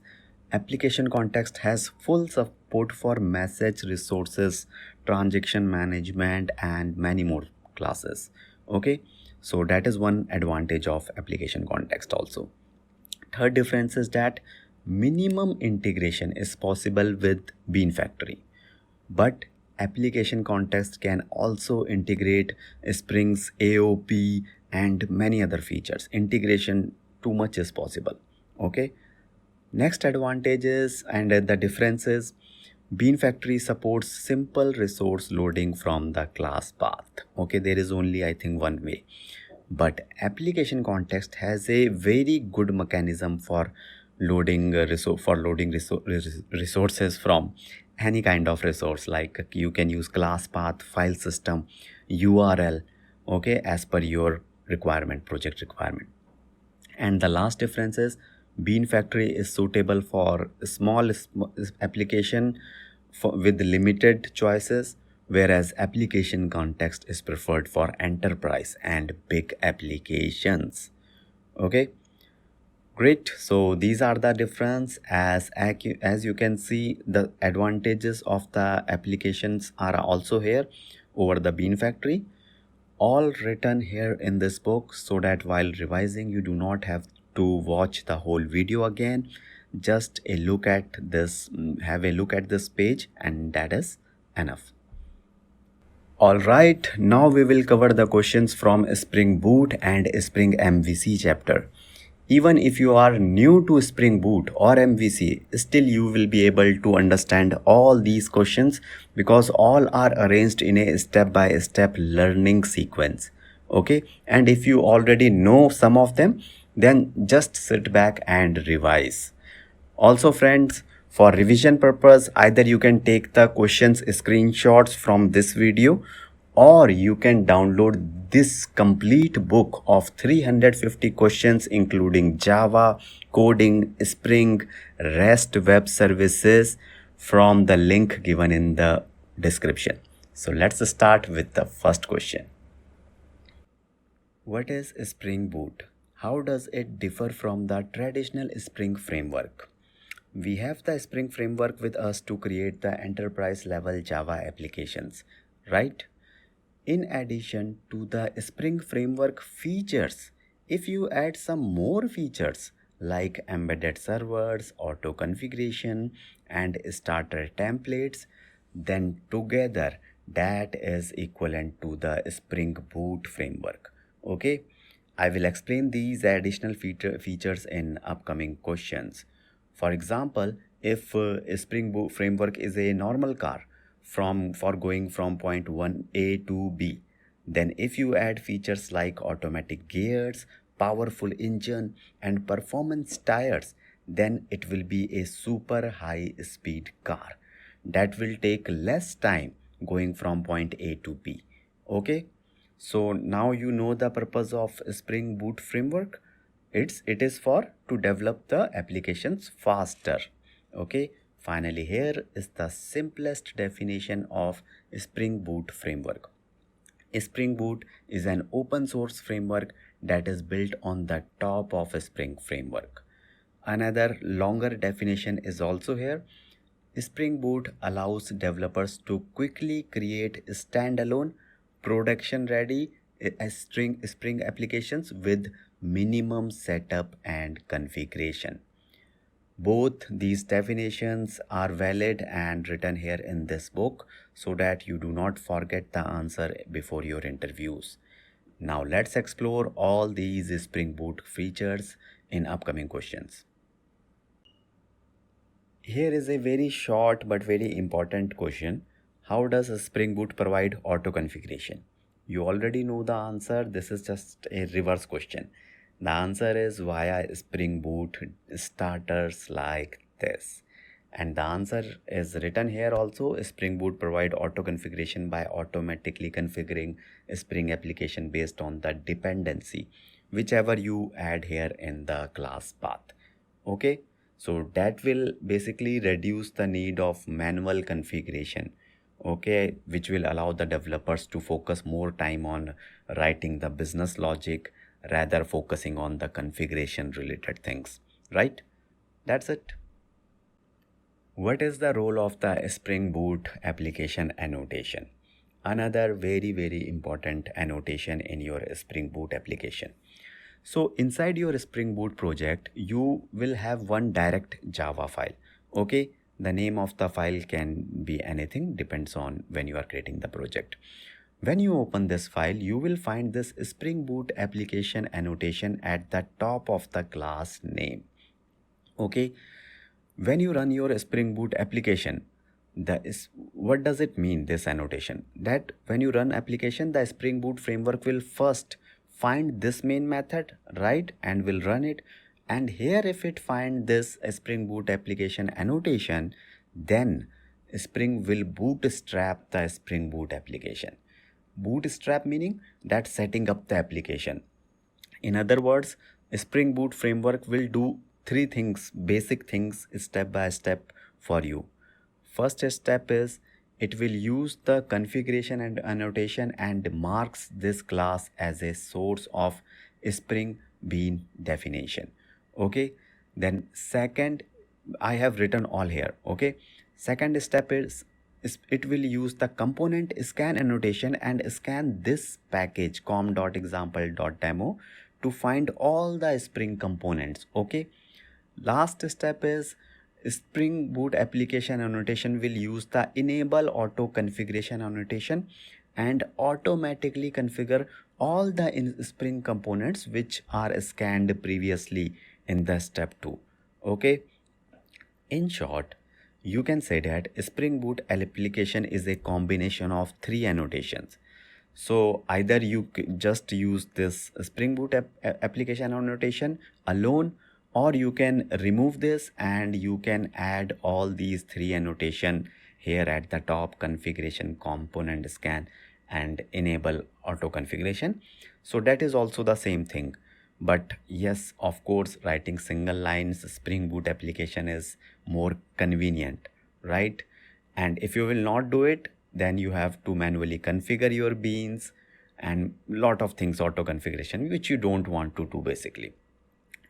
ApplicationContext has full support for message resources, transaction management, and many more classes. Okay, so that is one advantage of ApplicationContext also. Third difference is that minimum integration is possible with BeanFactory, but ApplicationContext can also integrate Spring's AOP and many other features. Integration too much is possible. Okay. Next advantage is, and the difference is, BeanFactory supports simple resource loading from the class path. Okay, there is only I think one way. But ApplicationContext has a very good mechanism for loading resources from any kind of resource. Like you can use class path, file system, URL, okay, as per your requirement, project requirement. And the last difference is BeanFactory is suitable for small application with limited choices, whereas ApplicationContext is preferred for enterprise and big applications. Okay, great. So these are the difference. As you can see, the advantages of the applications are also here over the BeanFactory, all written here in this book, so that while revising you do not have to watch the whole video again. Just a look at this, have a look at this page, and that is enough. Alright, now we will cover the questions from Spring Boot and Spring MVC chapter. Even if you are new to Spring Boot or MVC, still you will be able to understand all these questions because all are arranged in a step-by-step learning sequence. Okay, and if you already know some of them, then just sit back and revise. Also friends, for revision purpose, either you can take the questions screenshots from this video, or you can download this complete book of 350 questions including Java, coding, Spring, REST web services from the link given in the description. So let's start with the first question. What is Spring Boot? How does it differ from the traditional Spring framework? We have the Spring framework with us to create the enterprise level Java applications, right? In addition to the Spring framework features, if you add some more features like embedded servers, auto configuration, and starter templates, then together that is equivalent to the Spring Boot framework. Okay, I will explain these additional features in upcoming questions. For example, if Spring Boot framework is a normal car for going from point 1A to B, then if you add features like automatic gears, powerful engine, and performance tires, then it will be a super high speed car that will take less time going from point A to B. Okay, so now you know the purpose of Spring Boot framework. It is for to develop the applications faster. Okay, finally here is the simplest definition of Spring Boot framework. Spring Boot is an open source framework that is built on the top of a Spring framework. Another longer definition is also here. Spring Boot allows developers to quickly create standalone, production ready Spring applications with minimum setup and configuration. Both these definitions are valid and written here in this book so that you do not forget the answer before your interviews. Now let's explore all these Spring Boot features in upcoming questions. Here is a very short but very important question. How does Spring Boot provide auto configuration? You already know the answer. This is just a reverse question. The answer is via Spring Boot starters like this. And the answer is written here also. Spring Boot provide auto configuration by automatically configuring a Spring application based on the dependency, whichever you add here in the class path. Okay, so that will basically reduce the need of manual configuration. Okay, which will allow the developers to focus more time on writing the business logic rather focusing on the configuration related things, right? That's it. What is the role of the Spring Boot application annotation? Another very important annotation in your Spring Boot application. So inside your Spring Boot project, you will have one direct Java file. Okay, the name of the file can be anything, depends on when you are creating the project. When you open this file, you will find this Spring Boot application annotation at the top of the class name. Okay, when you run your Spring Boot application, what does it mean, this annotation? That when you run application, the Spring Boot framework will first find this main method, right, and will run it. And here if it find this Spring Boot application annotation, then Spring will bootstrap the Spring Boot application. Bootstrap meaning that setting up the application. In other words, Spring Boot framework will do three things, basic things, step by step for you. First step is it will use the configuration and annotation and marks this class as a source of Spring Bean definition. Okay, then second, I have written all here. Okay, second step is it will use the component scan annotation and scan this package com.example.demo to find all the Spring components. Okay, last step is Spring Boot application annotation will use the enable auto configuration annotation and automatically configure all the Spring components which are scanned previously in the step 2. Okay, in short, you can say that Spring Boot application is a combination of three annotations. So either you just use this Spring Boot application annotation alone, or you can remove this and you can add all these three annotation here at the top: configuration, component scan, and enable auto configuration. So that is also the same thing. But yes, of course, writing single lines Spring Boot application is more convenient, right? And if you will not do it, then you have to manually configure your beans and lot of things, auto configuration, which you don't want to do basically.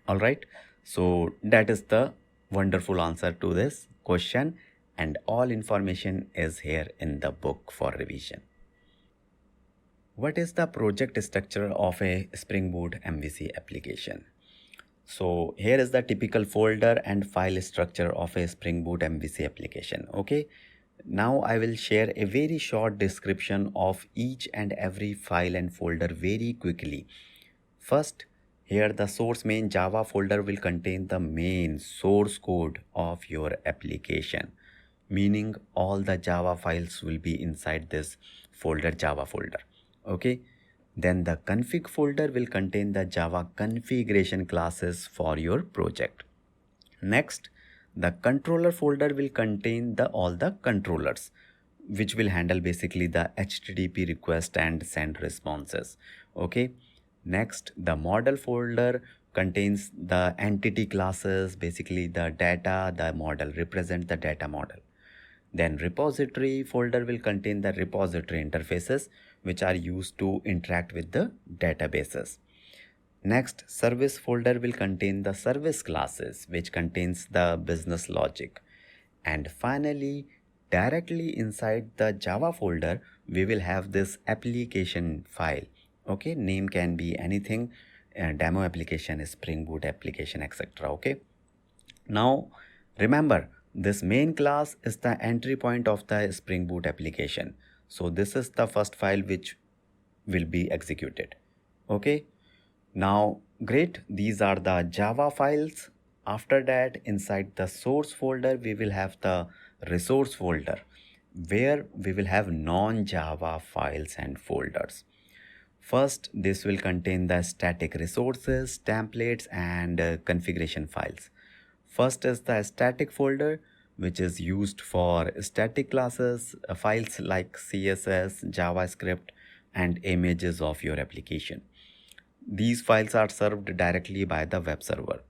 All right, so that is the wonderful answer to this question, and all information is here in the book for revision. What is the project structure of a Spring Boot MVC application? So here is the typical folder and file structure of a Spring Boot MVC application. Okay, now I will share a very short description of each and every file and folder very quickly. First, here the source main Java folder will contain the main source code of your application, meaning all the Java files will be inside this folder, Java folder. Okay, then the config folder will contain the Java configuration classes for your project. Next, the controller folder will contain all the controllers, which will handle basically the HTTP request and send responses. Okay. Next, the model folder contains the entity classes, basically the data, the model represent the data model. Then repository folder will contain the repository interfaces which are used to interact with the databases. Next, service folder will contain the service classes which contains the business logic. And finally, directly inside the Java folder, we will have this application file. Okay, name can be anything, demo application, Spring Boot application, etc. Okay. Now, remember, this main class is the entry point of the Spring Boot application. So this is the first file which will be executed. Okay. Now, great. These are the Java files. After that, inside the source folder, we will have the resource folder where we will have non-Java files and folders. First, this will contain the static resources, templates, and configuration files. First is the static folder, which is used for static classes, files like CSS, JavaScript, and images of your application. These files are served directly by the web server.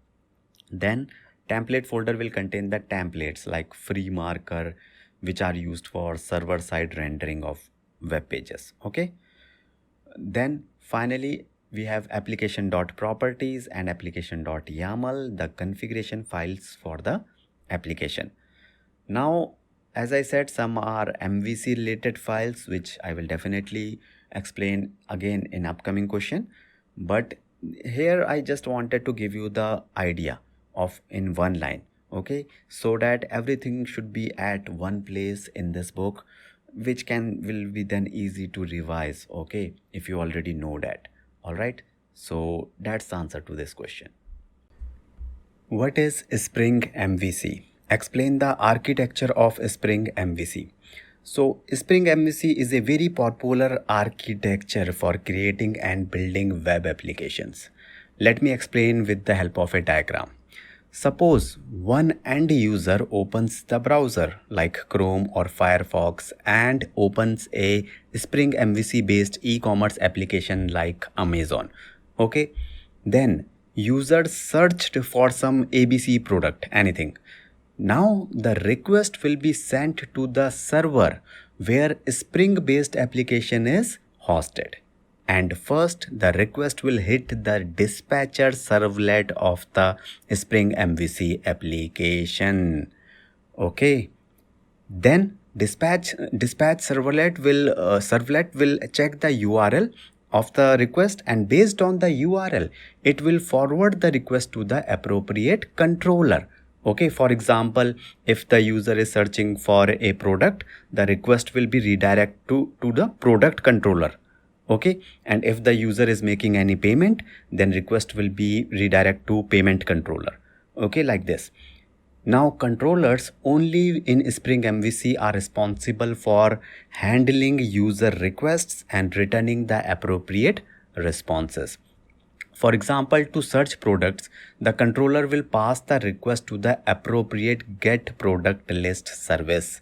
Then template folder will contain the templates like free marker, which are used for server-side rendering of web pages. Okay. Then finally, we have application.properties and application.yaml, the configuration files for the application. Now, as I said, some are MVC related files, which I will definitely explain again in upcoming question. But here I just wanted to give you the idea of in one line. Okay, so that everything should be at one place in this book, which will be then easy to revise. Okay, if you already know that. All right, so that's the answer to this question. What is Spring MVC? Explain the architecture of Spring MVC. So Spring MVC is a very popular architecture for creating and building web applications. Let me explain with the help of a diagram. Suppose one end user opens the browser like Chrome or Firefox and opens a Spring MVC based e-commerce application like Amazon. Okay, then user searched for some ABC product, anything. Now the request will be sent to the server where Spring based application is hosted. And first the request will hit the dispatcher servlet of the Spring MVC application. Okay. Then dispatch servlet will check the URL of the request, and based on the URL, it will forward the request to the appropriate controller. Okay, for example, if the user is searching for a product, the request will be redirected to the product controller. Okay, and if the user is making any payment, then request will be redirected to payment controller. Okay, like this. Now controllers only in Spring MVC are responsible for handling user requests and returning the appropriate responses. For example, to search products, the controller will pass the request to the appropriate get product list service.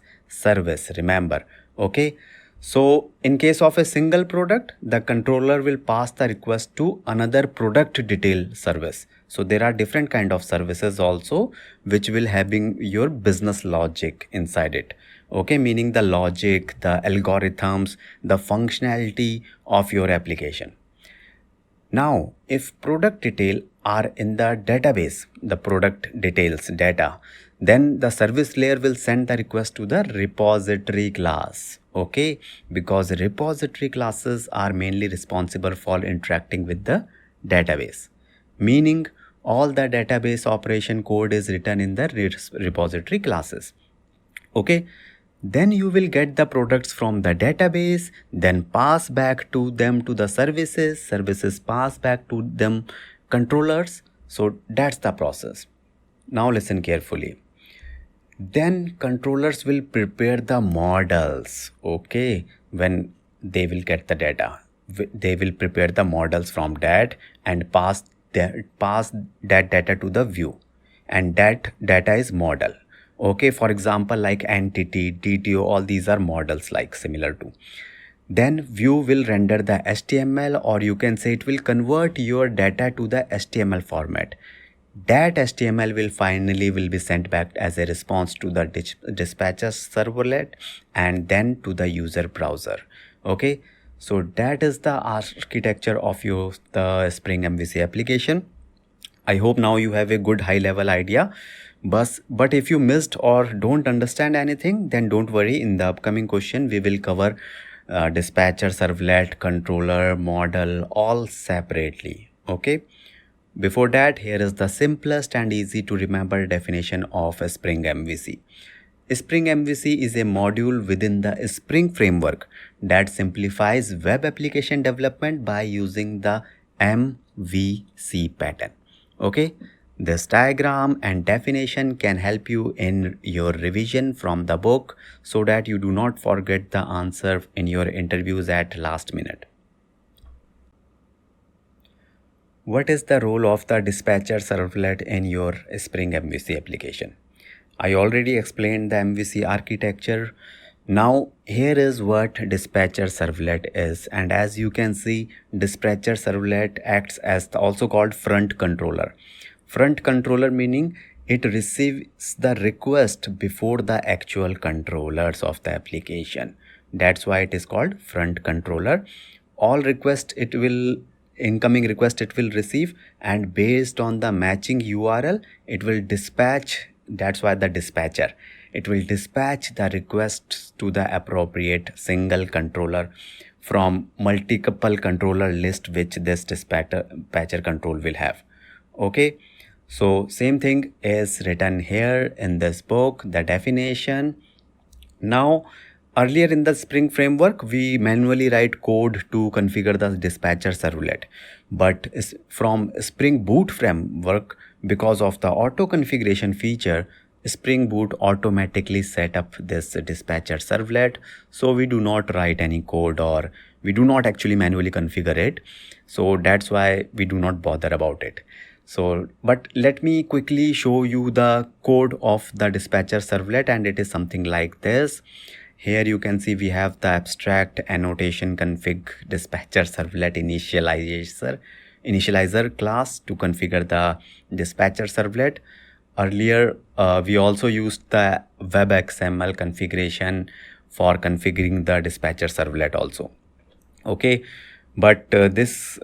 Remember. Okay. So in case of a single product, the controller will pass the request to another product detail service. So there are different kind of services also which will having your business logic inside it. Okay, meaning the logic, the algorithms, the functionality of your application. Now, if product detail are in the database, the product details data, then the service layer will send the request to the repository class. Okay, because repository classes are mainly responsible for interacting with the database, meaning all the database operation code is written in the repository classes. Okay, then you will get the products from the database, then pass back to them to the services pass back to them controllers. So that's the process. Now listen carefully. Then controllers will prepare the models. Okay, when they will get the data, they will prepare the models from that and pass that data to the view, and that data is model. Okay, for example, like entity, DTO, all these are models like similar to. Then view will render the HTML, or you can say it will convert your data to the HTML format. That HTML will finally be sent back as a response to the dispatcher servlet and then to the user browser. Okay, so that is the architecture of the Spring MVC application. I hope now you have a good high level idea. But if you missed or don't understand anything, then don't worry. In the upcoming question, we will cover dispatcher, servlet, controller, model, all separately. Okay. Before that, here is the simplest and easy to remember definition of a Spring MVC. Spring MVC is a module within the Spring framework that simplifies web application development by using the MVC pattern. Okay, this diagram and definition can help you in your revision from the book so that you do not forget the answer in your interviews at last minute. What is the role of the dispatcher servlet in your Spring MVC application? I already explained the MVC architecture. Now here is what dispatcher servlet is, and as you can see, dispatcher servlet acts as also called front controller. Front controller meaning it receives the request before the actual controllers of the application. That's why it is called front controller. All request incoming request it will receive, and based on the matching URL it will dispatch. That's why the dispatcher, it will dispatch the requests to the appropriate single controller from multiple controller list which this dispatcher control will have. Okay, so same thing is written here in this book, the definition. Now earlier in the Spring framework, we manually write code to configure the dispatcher servlet. But from Spring Boot framework, because of the auto configuration feature, Spring Boot automatically set up this dispatcher servlet. So we do not write any code, or we do not actually manually configure it. So that's why we do not bother about it. So, but let me quickly show you the code of the dispatcher servlet, and it is something like this. Here you can see we have the abstract annotation config dispatcher servlet initializer class to configure the dispatcher servlet. Earlier, we also used the web XML configuration for configuring the dispatcher servlet also. Okay, but this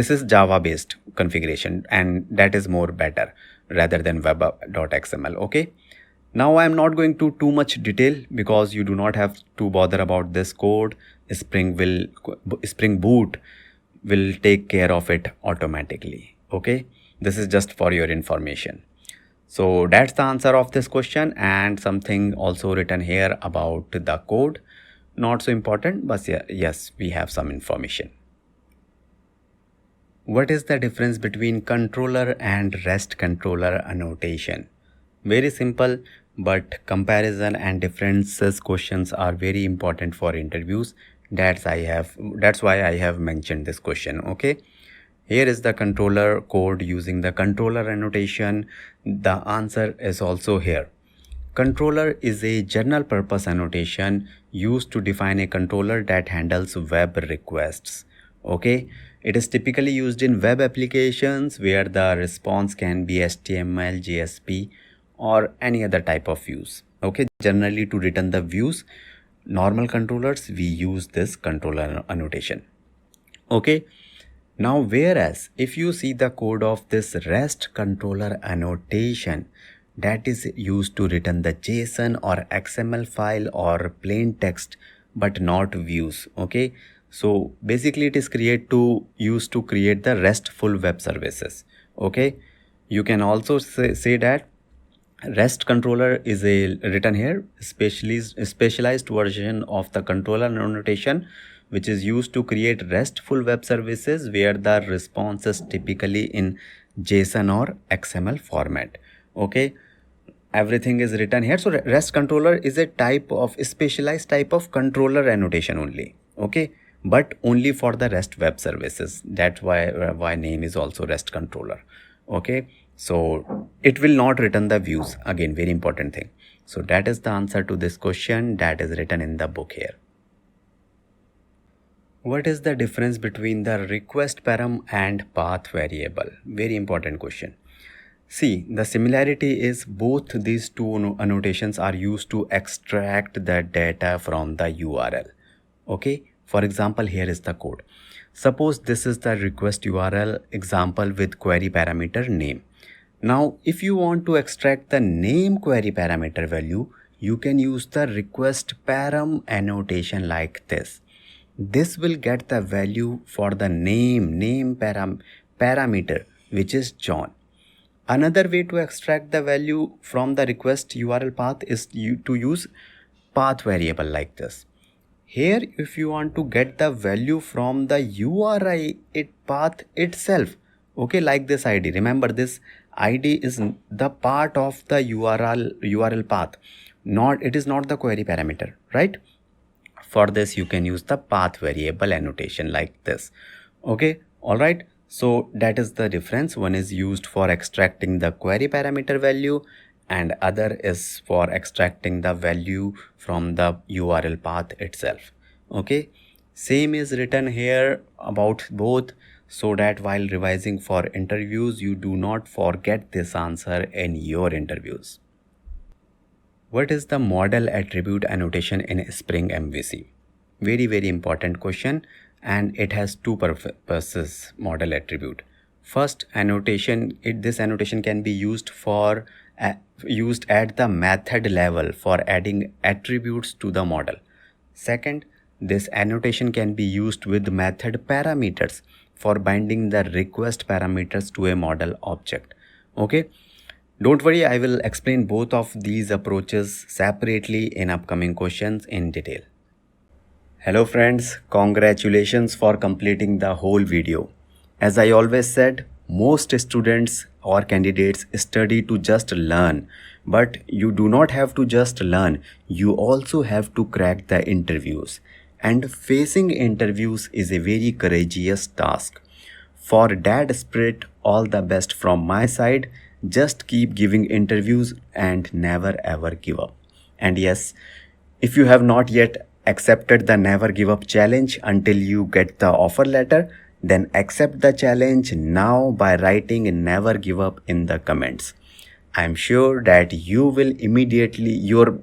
is Java based configuration, and that is more better rather than web.xml. Okay. Now I am not going to too much detail because you do not have to bother about this code. Spring Boot will take care of it automatically. Okay, this is just for your information. So that's the answer of this question, and something also written here about the code. Not so important, but yes, we have some information. What is the difference between controller and REST controller annotation? Very simple, but comparison and differences questions are very important for interviews. That's why I have mentioned this question. Okay, here is the controller code using the controller annotation. The answer is also here. Controller is a general purpose annotation used to define a controller that handles web requests. Okay, it is typically used in web applications where the response can be HTML, JSP, or any other type of views. Okay, generally to return the views, normal controllers, we use this controller annotation. Okay, now whereas if you see the code of this REST controller annotation, that is used to return the JSON or XML file or plain text, but not views. Okay, so basically it is used to create the RESTful web services. Okay, you can also say that REST controller is a written here specialized version of the controller annotation, which is used to create RESTful web services where the response is typically in JSON or XML format. Okay, everything is written here. So REST controller is a specialized type of controller annotation only. Okay, but only for the REST web services. That's why name is also REST controller. Okay, So it will not return the views. Again, very important thing. So that is the answer to this question that is written in the book here. What is the difference between the request param and path variable? Very important question. See, the similarity is both these two annotations are used to extract the data from the URL. Okay, for example, here is the code. Suppose this is the request URL example with query parameter name. Now, if you want to extract the name query parameter value, you can use the request param annotation like this. This will get the value for the name parameter, which is John. Another way to extract the value from the request URL path is to use path variable like this. Here, if you want to get the value from the URI path itself, okay, like this ID. Remember, this ID is the part of the URL path. It is not the query parameter, right? For this, you can use the path variable annotation like this. Okay, all right. So that is the difference. One is used for extracting the query parameter value and other is for extracting the value from the URL path itself. Okay, same is written here about both, so that while revising for interviews, you do not forget this answer in your interviews. What is the model attribute annotation in Spring MVC? Very important question, and it has two purposes. Model attribute. First, annotation. This annotation can be used at the method level for adding attributes to the model. Second, this annotation can be used with method parameters for binding the request parameters to a model object. Okay. Don't worry, I will explain both of these approaches separately in upcoming questions in detail. Hello friends, congratulations for completing the whole video. As I always said, most students or candidates study to just learn, but you do not have to just learn, you also have to crack the interviews. And facing interviews is a very courageous task. For that spirit, all the best from my side. Just keep giving interviews and never ever give up. And yes, if you have not yet accepted the never give up challenge until you get the offer letter, then accept the challenge now by writing never give up in the comments. I am sure that your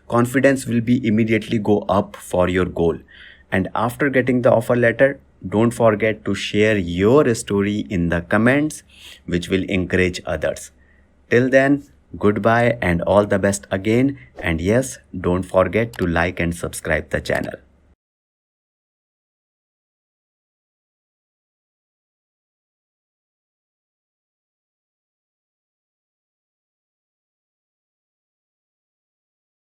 confidence will be immediately go up for your goal. And after getting the offer letter, don't forget to share your story in the comments, which will encourage others. Till then, goodbye and all the best again. And yes, don't forget to like and subscribe the channel.